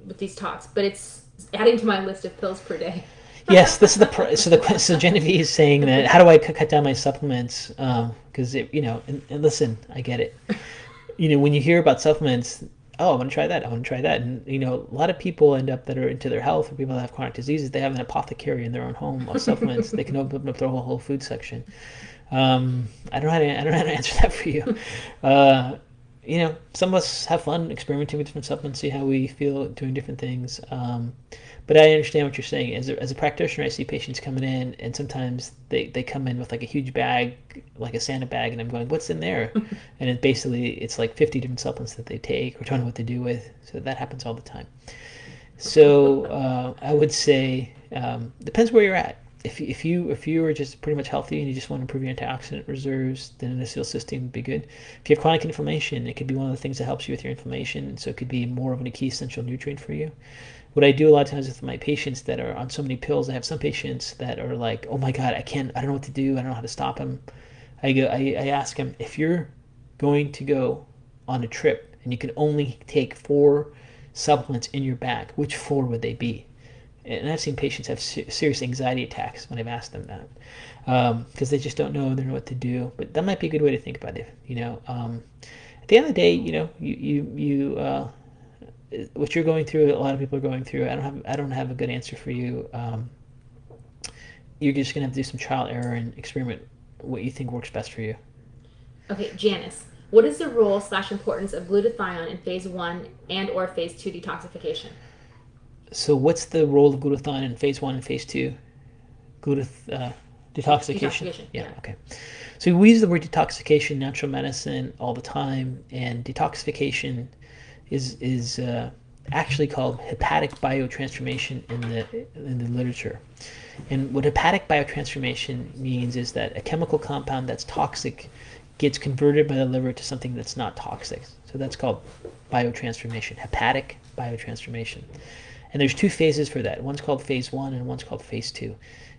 with these talks, but it's adding to my list of pills per day. Yes, this is so Genevieve is saying that, how do I cut down my supplements? Because and listen, I get it. When you hear about supplements, I want to try that, and a lot of people end up that are into their health, or people that have chronic diseases, they have an apothecary in their own home of supplements. They can open up their whole food section. I don't know how to answer that for you. Some of us have fun experimenting with different supplements, see how we feel doing different things. But I understand what you're saying. As a practitioner, I see patients coming in, and sometimes they come in with like a huge bag, like a Santa bag, and I'm going, what's in there? And it's like 50 different supplements that they take, or don't know what to do with. So that happens all the time. So I would say depends where you're at. If you are just pretty much healthy and you just want to improve your antioxidant reserves, then an acetylcysteine would be good. If you have chronic inflammation, it could be one of the things that helps you with your inflammation, so it could be more of a key essential nutrient for you. What I do a lot of times with my patients that are on so many pills, I have some patients that are like, oh my God, I don't know what to do, I don't know how to stop them. I ask them, if you're going to go on a trip and you can only take 4 supplements in your bag, which 4 would they be? And I've seen patients have serious anxiety attacks when I've asked them that, because they just don't know what to do. But that might be a good way to think about it. At the end of the day, what you're going through, a lot of people are going through. I don't have a good answer for you. You're just gonna have to do some trial error and experiment what you think works best for you. Okay, Janice, what is the role / importance of glutathione in phase 1 and or phase 2 detoxification? So, what's the role of glutathione in phase 1 and phase 2? Glutathione detoxification. Detoxification, Yeah. yeah. Okay. So we use the word detoxification, natural medicine, all the time, and detoxification is actually called hepatic biotransformation in the literature. And what hepatic biotransformation means is that a chemical compound that's toxic gets converted by the liver to something that's not toxic. So that's called biotransformation, hepatic biotransformation. And there's 2 phases for that. One's called phase 1 and one's called phase 2.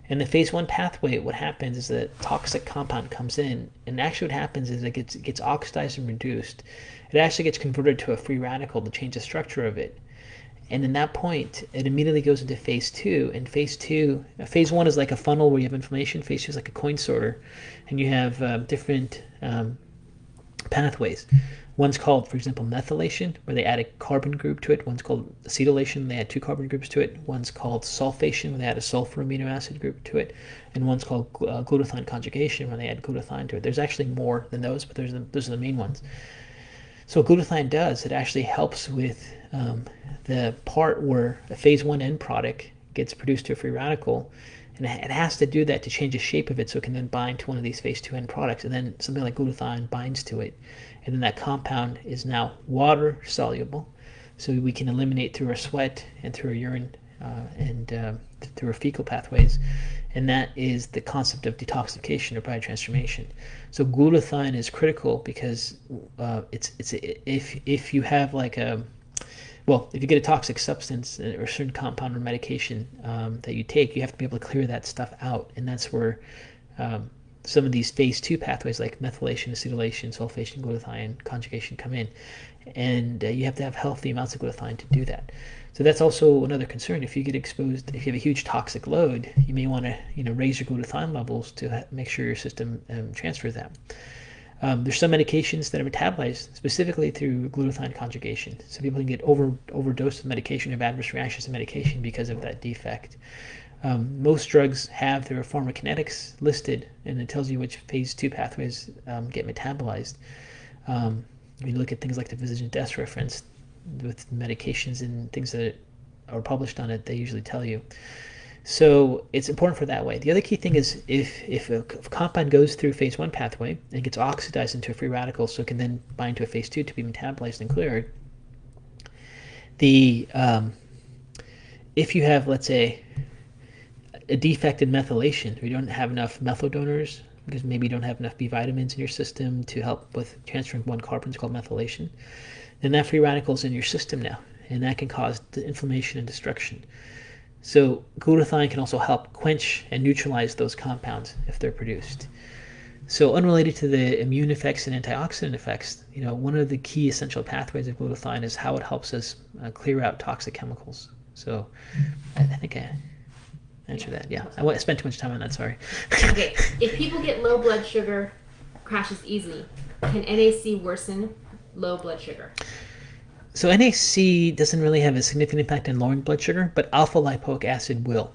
In the phase 1 pathway, what happens is that toxic compound comes in, and actually what happens is it gets oxidized and reduced. It actually gets converted to a free radical to change the structure of it. And in that point, it immediately goes into phase 2. And phase 1 is like a funnel where you have inflammation. Phase 2 is like a coin sorter, and you have different pathways. One's called, for example, methylation, where they add a carbon group to it. One's called acetylation, they add 2 carbon groups to it. One's called sulfation, where they add a sulfur amino acid group to it. And one's called glutathione conjugation, where they add glutathione to it. There's actually more than those, but those are the main ones. So what glutathione does, it actually helps with the part where a phase 1 end product gets produced to a free radical, and it has to do that to change the shape of it so it can then bind to one of these phase 2 end products, and then something like glutathione binds to it, and then that compound is now water soluble, so we can eliminate through our sweat and through our urine and through our fecal pathways, and that is the concept of detoxification or biotransformation. So glutathione is critical because if you have if you get a toxic substance or a certain compound or medication that you take, you have to be able to clear that stuff out, and that's where some of these phase 2 pathways like methylation, acetylation, sulfation, glutathione conjugation come in, and you have to have healthy amounts of glutathione to do that. So that's also another concern. If you get exposed, if you have a huge toxic load, you may want to raise your glutathione levels to make sure your system transfers that. There's some medications that are metabolized specifically through glutathione conjugation. So people can get overdosed with medication, have adverse reactions to medication because of that defect. Most drugs have their pharmacokinetics listed, and it tells you which phase 2 pathways get metabolized. When you look at things like the physician desk reference with medications and things that are published on it, they usually tell you. So it's important for that way. The other key thing is if a compound goes through phase 1 pathway and gets oxidized into a free radical, so it can then bind to a phase 2 to be metabolized and cleared, if you have, let's say, a defect in methylation, or you don't have enough methyl donors because maybe you don't have enough B vitamins in your system to help with transferring 1 carbon, it's called methylation, then that free radical is in your system now, and that can cause inflammation and destruction. So glutathione can also help quench and neutralize those compounds if they're produced. So unrelated to the immune effects and antioxidant effects, one of the key essential pathways of glutathione is how it helps us clear out toxic chemicals. So I think I answered that. Yeah, I spent too much time on that, sorry. Okay, if people get low blood sugar crashes easily, can NAC worsen low blood sugar? So NAC doesn't really have a significant impact on lowering blood sugar, but alpha lipoic acid will.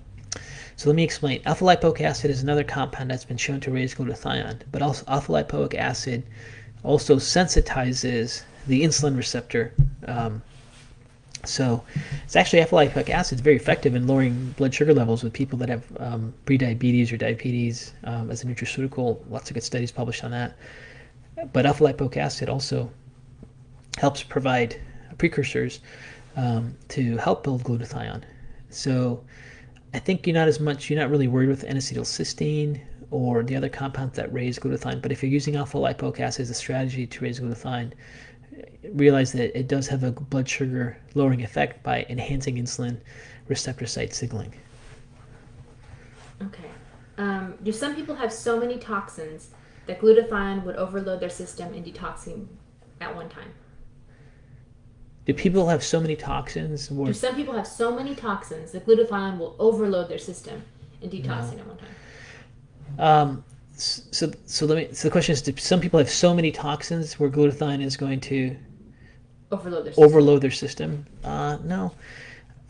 So let me explain. Alpha lipoic acid is another compound that's been shown to raise glutathione, but also alpha lipoic acid also sensitizes the insulin receptor. So it's actually alpha lipoic acid is very effective in lowering blood sugar levels with people that have prediabetes or diabetes as a nutraceutical. Lots of good studies published on that. But alpha lipoic acid also helps provide precursors to help build glutathione. So I think you're not really worried with N-acetylcysteine or the other compounds that raise glutathione, but if you're using alpha lipoic acid as a strategy to raise glutathione, realize that it does have a blood sugar lowering effect by enhancing insulin receptor site signaling. Okay. Do some people have so many toxins that glutathione would overload their system in detoxing at one time? Do people have so many toxins? Do some people have so many toxins that glutathione will overload their system and detoxing at one time? So the question is: do some people have so many toxins where glutathione is going to overload their system? No,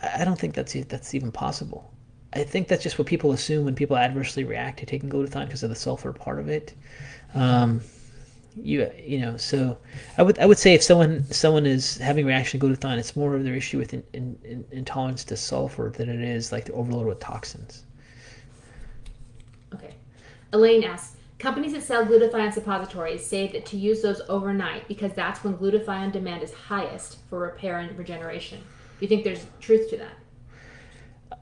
I don't think that's even possible. I think that's just what people assume when people adversely react to taking glutathione because of the sulfur part of it. So I would say if someone is having a reaction to glutathione, it's more of their issue with intolerance to sulfur than it is like the overload with toxins. Okay. Elaine asks, companies that sell glutathione suppositories say that to use those overnight because that's when glutathione demand is highest for repair and regeneration. Do you think there's truth to that?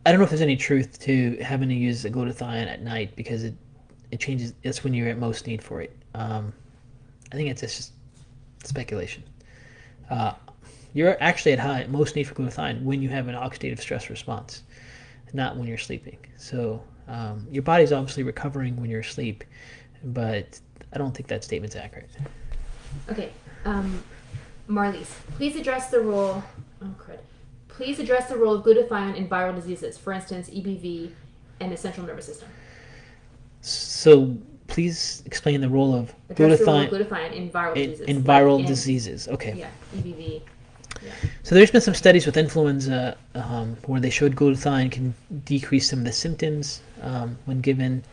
I don't know if there's any truth to having to use the glutathione at night because it changes. That's when you're at most need for it. I think it's just speculation. You're actually at most need for glutathione when you have an oxidative stress response, not when you're sleeping. So your body's obviously recovering when you're asleep, but I don't think that statement's accurate. Okay. Marliese, please address the role. Oh, crud. Please address the role of glutathione in viral diseases, for instance, EBV and the central nervous system. So please explain the role of glutathione in viral diseases. In viral diseases. Okay. Yeah, EBV. Yeah. So there's been some studies with influenza where they showed glutathione can decrease some of the symptoms when given.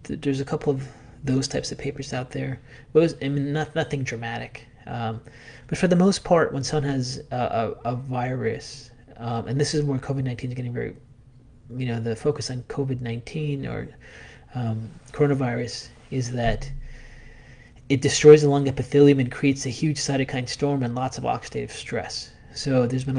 There's a couple of those types of papers out there. Nothing dramatic. But for the most part, when someone has a virus, and this is where COVID-19 is getting very, the focus on COVID-19 or coronavirus is that it destroys the lung epithelium and creates a huge cytokine storm and lots of oxidative stress. So there's been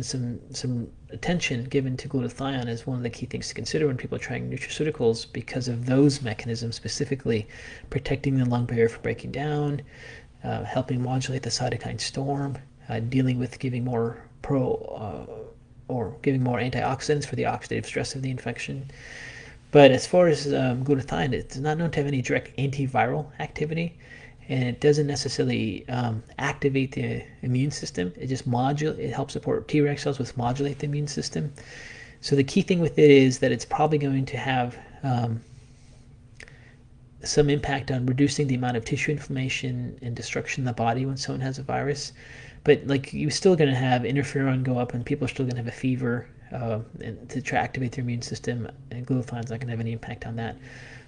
some attention given to glutathione as one of the key things to consider when people are trying nutraceuticals because of those mechanisms, specifically protecting the lung barrier from breaking down, helping modulate the cytokine storm, dealing with giving more antioxidants for the oxidative stress of the infection. But as far as glutathione, it's not known to have any direct antiviral activity, and it doesn't necessarily activate the immune system. It just it helps support Treg cells, which modulate the immune system. So the key thing with it is that it's probably going to have some impact on reducing the amount of tissue inflammation and destruction in the body when someone has a virus. But you're still going to have interferon go up, and people are still going to have a fever and to activate their immune system, and glutathione's not going to have any impact on that.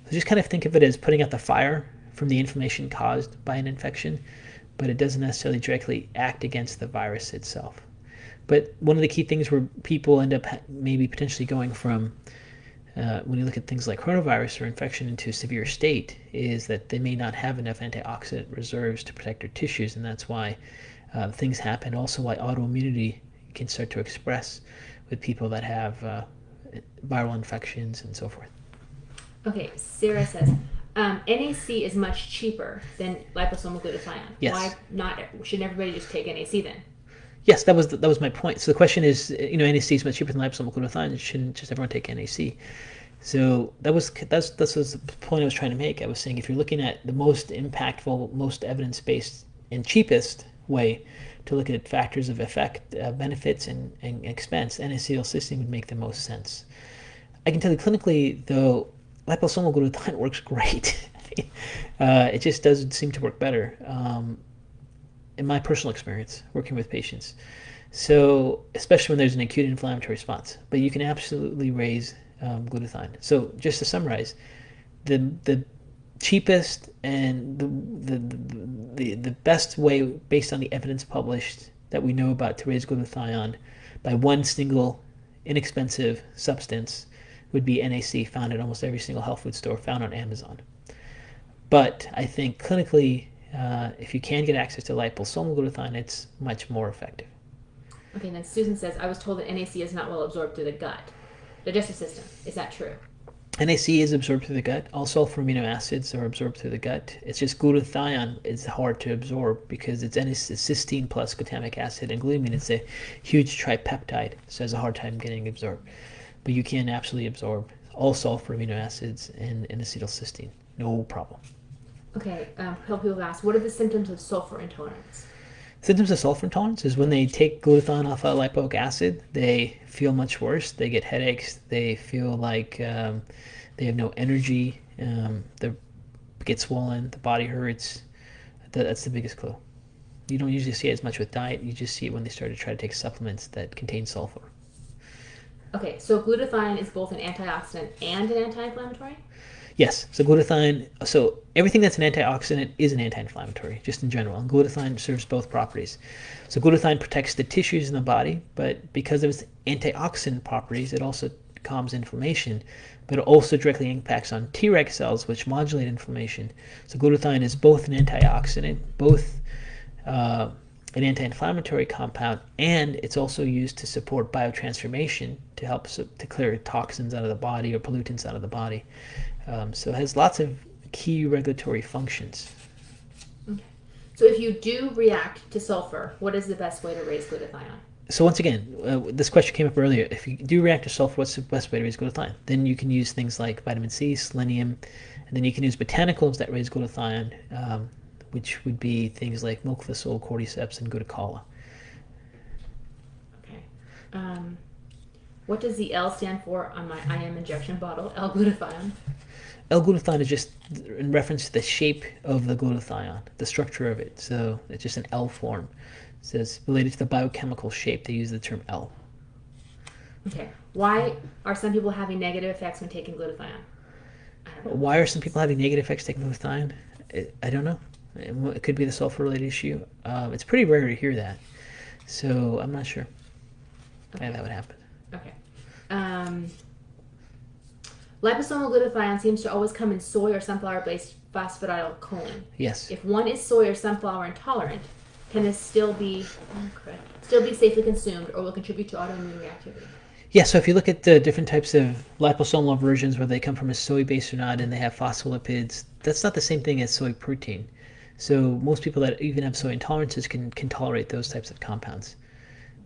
So just kind of think of it as putting out the fire from the inflammation caused by an infection, but it doesn't necessarily directly act against the virus itself. But one of the key things where people end up maybe potentially going from when you look at things like coronavirus or infection into a severe state is that they may not have enough antioxidant reserves to protect their tissues, and that's why things happen. Also why autoimmunity can start to express with people that have viral infections and so forth. Okay, Sarah says, NAC is much cheaper than liposomal glutathione. Yes. Why not? Shouldn't everybody just take NAC then? Yes, that was my point. So the question is, NAC is much cheaper than liposomal glutathione. Shouldn't just everyone take NAC? So that was the point I was trying to make. I was saying if you're looking at the most impactful, most evidence-based, and cheapest way to look at factors of effect, benefits, and expense, N-acetylcysteine would make the most sense. I can tell you clinically, though, liposomal glutathione works great. It just doesn't seem to work better in my personal experience working with patients. So, especially when there's an acute inflammatory response. But you can absolutely raise glutathione. So, just to summarize, the cheapest and the best way based on the evidence published that we know about to raise glutathione by one single inexpensive substance would be NAC, found at almost every single health food store, found on Amazon. But I think clinically, if you can get access to liposomal glutathione, it's much more effective. Okay, then Susan says, I was told that NAC is not well absorbed through the digestive system. Is that true? NAC is absorbed through the gut. All sulfur amino acids are absorbed through the gut. It's just glutathione is hard to absorb because it's cysteine plus glutamic acid, and glutamine is a huge tripeptide, so it has a hard time getting absorbed. But you can absolutely absorb all sulfur amino acids and acetylcysteine. No problem. Okay, people have asked, what are the symptoms of sulfur intolerance? Symptoms of sulfur intolerance is when they take glutathione off of lipoic acid, they feel much worse. They get headaches. They feel like they have no energy. They get swollen. The body hurts. That's the biggest clue. You don't usually see it as much with diet. You just see it when they start to try to take supplements that contain sulfur. Okay, so glutathione is both an antioxidant and an anti-inflammatory? Yes, so glutathione, so everything that's an antioxidant is an anti-inflammatory, just in general, and glutathione serves both properties. So glutathione protects the tissues in the body, but because of its antioxidant properties, it also calms inflammation, but it also directly impacts on Treg cells, which modulate inflammation. So glutathione is both an antioxidant, both an anti-inflammatory compound, and it's also used to support biotransformation to help to clear toxins out of the body or pollutants out of the body. So it has lots of key regulatory functions. Okay. So if you do react to sulfur, what is the best way to raise glutathione? So once again, this question came up earlier. If you do react to sulfur, what's the best way to raise glutathione? Then you can use things like vitamin C, selenium, and then you can use botanicals that raise glutathione, which would be things like milk thistle, cordyceps, and goodacala. Okay. What does the L stand for on my IM injection bottle? L-glutathione. L-glutathione is just in reference to the shape of the glutathione, the structure of it. So it's just an L form. So it's related to the biochemical shape. They use the term L. Okay. Why are some people having negative effects when taking glutathione? Why are some people having negative effects taking glutathione? I don't know. It could be the sulfur-related issue. It's pretty rare to hear that. So I'm not sure why that would happen. Okay. Liposomal glutathione seems to always come in soy or sunflower-based phosphatidylcholine. Yes. If one is soy or sunflower intolerant, can this still be safely consumed or will contribute to autoimmune reactivity? Yeah, so if you look at the different types of liposomal versions, whether they come from a soy base or not, and they have phospholipids, that's not the same thing as soy protein. So most people that even have soy intolerances can tolerate those types of compounds.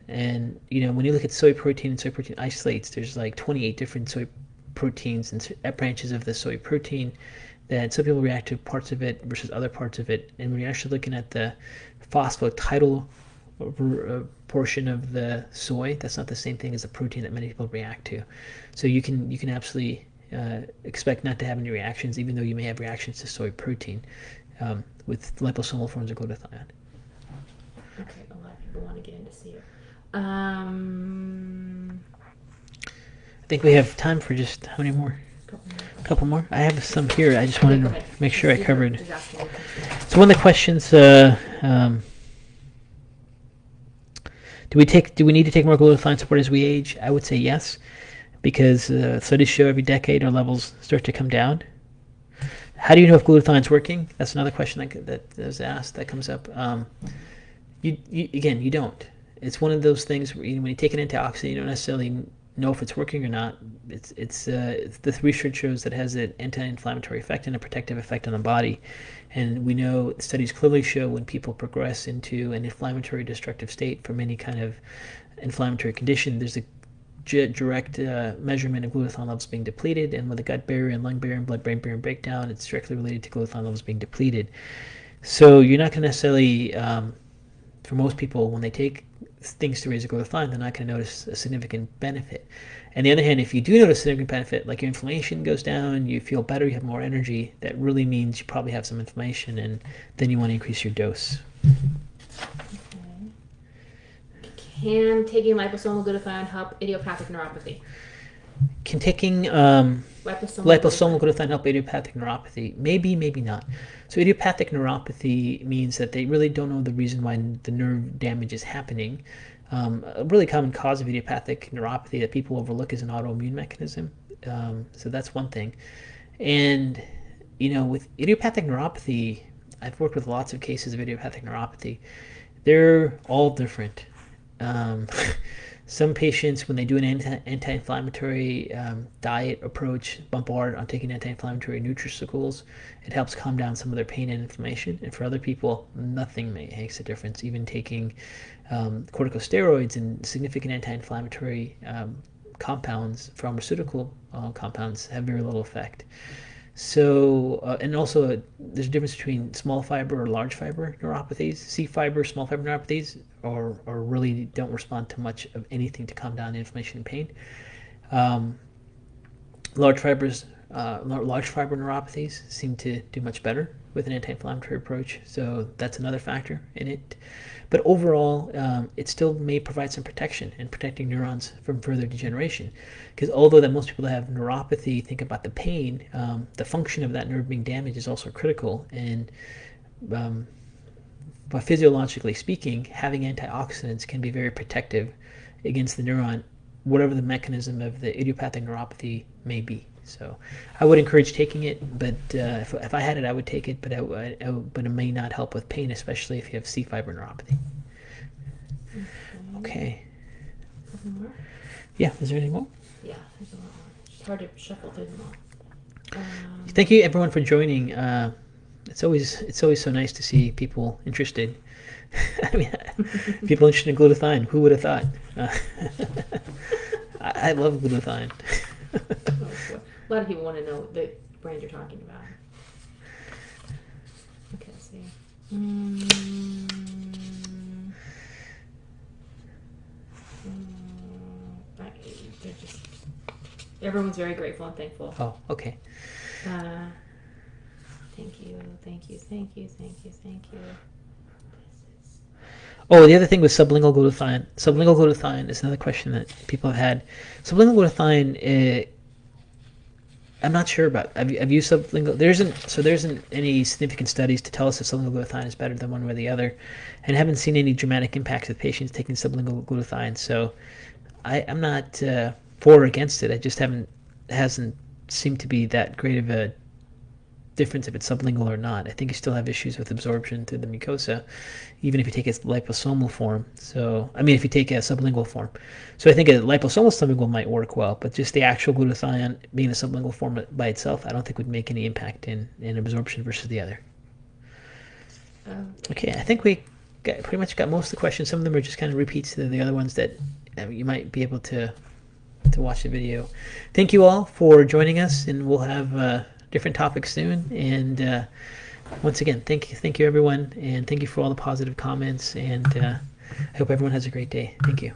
And, when you look at soy protein and soy protein isolates, there's like 28 different soy proteins and branches of the soy protein that some people react to parts of it versus other parts of it. And when you're actually looking at the phosphatidyl portion of the soy, that's not the same thing as the protein that many people react to. So you can absolutely expect not to have any reactions, even though you may have reactions to soy protein with liposomal forms of glutathione. Okay, a lot of people want to get into CF. I think we have time for just how many more? A couple more. I have some here. I just wanted to make sure I covered. So one of the questions: do we need to take more glutathione support as we age? I would say yes, because studies show every decade our levels start to come down. How do you know if glutathione's working? That's another question that was asked. That comes up. You don't. It's one of those things where when you take an antioxidant, you don't necessarily know if it's working or not. It's the research shows that it has an anti-inflammatory effect and a protective effect on the body, and we know studies clearly show when people progress into an inflammatory destructive state from any kind of inflammatory condition, there's a direct measurement of glutathione levels being depleted, and with the gut barrier and lung barrier and blood-brain barrier breakdown, it's directly related to glutathione levels being depleted. So you're not going to necessarily, for most people, when they take things to raise their glutathione, they're not going to notice a significant benefit. On the other hand, if you do notice a significant benefit, like your inflammation goes down, you feel better, you have more energy, that really means you probably have some inflammation, and then you want to increase your dose. Can taking liposomal glutathione help idiopathic neuropathy? Can taking liposomal glutathione help idiopathic neuropathy? Maybe, maybe not. So idiopathic neuropathy means that they really don't know the reason why the nerve damage is happening. A really common cause of idiopathic neuropathy that people overlook is an autoimmune mechanism. So that's one thing. And, with idiopathic neuropathy, I've worked with lots of cases of idiopathic neuropathy. They're all different. Some patients, when they do an anti-inflammatory diet approach, bump hard on taking anti-inflammatory nutraceuticals. It helps calm down some of their pain and inflammation. And for other people, nothing makes a difference. Even taking corticosteroids and significant anti-inflammatory compounds, pharmaceutical compounds, have very little effect. So, and also there's a difference between small fiber or large fiber neuropathies. C fiber, small fiber neuropathies, or really don't respond to much of anything to calm down inflammation and pain. Um, large fibers, large fiber neuropathies seem to do much better with an anti-inflammatory approach. So that's another factor in it. But overall, it still may provide some protection in protecting neurons from further degeneration. Because although that most people that have neuropathy think about the pain, the function of that nerve being damaged is also critical. And but physiologically speaking, having antioxidants can be very protective against the neuron, whatever the mechanism of the idiopathic neuropathy may be. So I would encourage taking it, but if I had it, I would take it, but but it may not help with pain, especially if you have C fiber neuropathy. Okay. More? Yeah, is there any more? Yeah, there's a lot more. It's hard to shuffle through them all. Thank you everyone for joining. It's always so nice to see people interested. I mean, people interested in glutathione. Who would have thought? I love glutathione. A lot of people want to know the brand you're talking about. Okay, let's see. They're just, everyone's very grateful and thankful. Oh, okay. Thank you. Oh, the other thing with sublingual glutathione. Sublingual glutathione is another question that people have had. Sublingual glutathione, I'm not sure about. I've used sublingual. There isn't any significant studies to tell us if sublingual glutathione is better than one or the other, and haven't seen any dramatic impacts with patients taking sublingual glutathione. So I'm not for or against it. I just hasn't seemed to be that great of a difference if it's sublingual or not. I think you still have issues with absorption through the mucosa, even if you take a liposomal form. So, I mean, if you take a sublingual form. So I think a liposomal sublingual might work well, but just the actual glutathione being a sublingual form by itself, I don't think would make any impact in absorption versus the other. Okay, I think we pretty much got most of the questions. Some of them are just kind of repeats to the other ones that you might be able to watch the video. Thank you all for joining us, and we'll have different topics soon. And once again, thank you everyone, and thank you for all the positive comments, and I hope everyone has a great day. Thank you.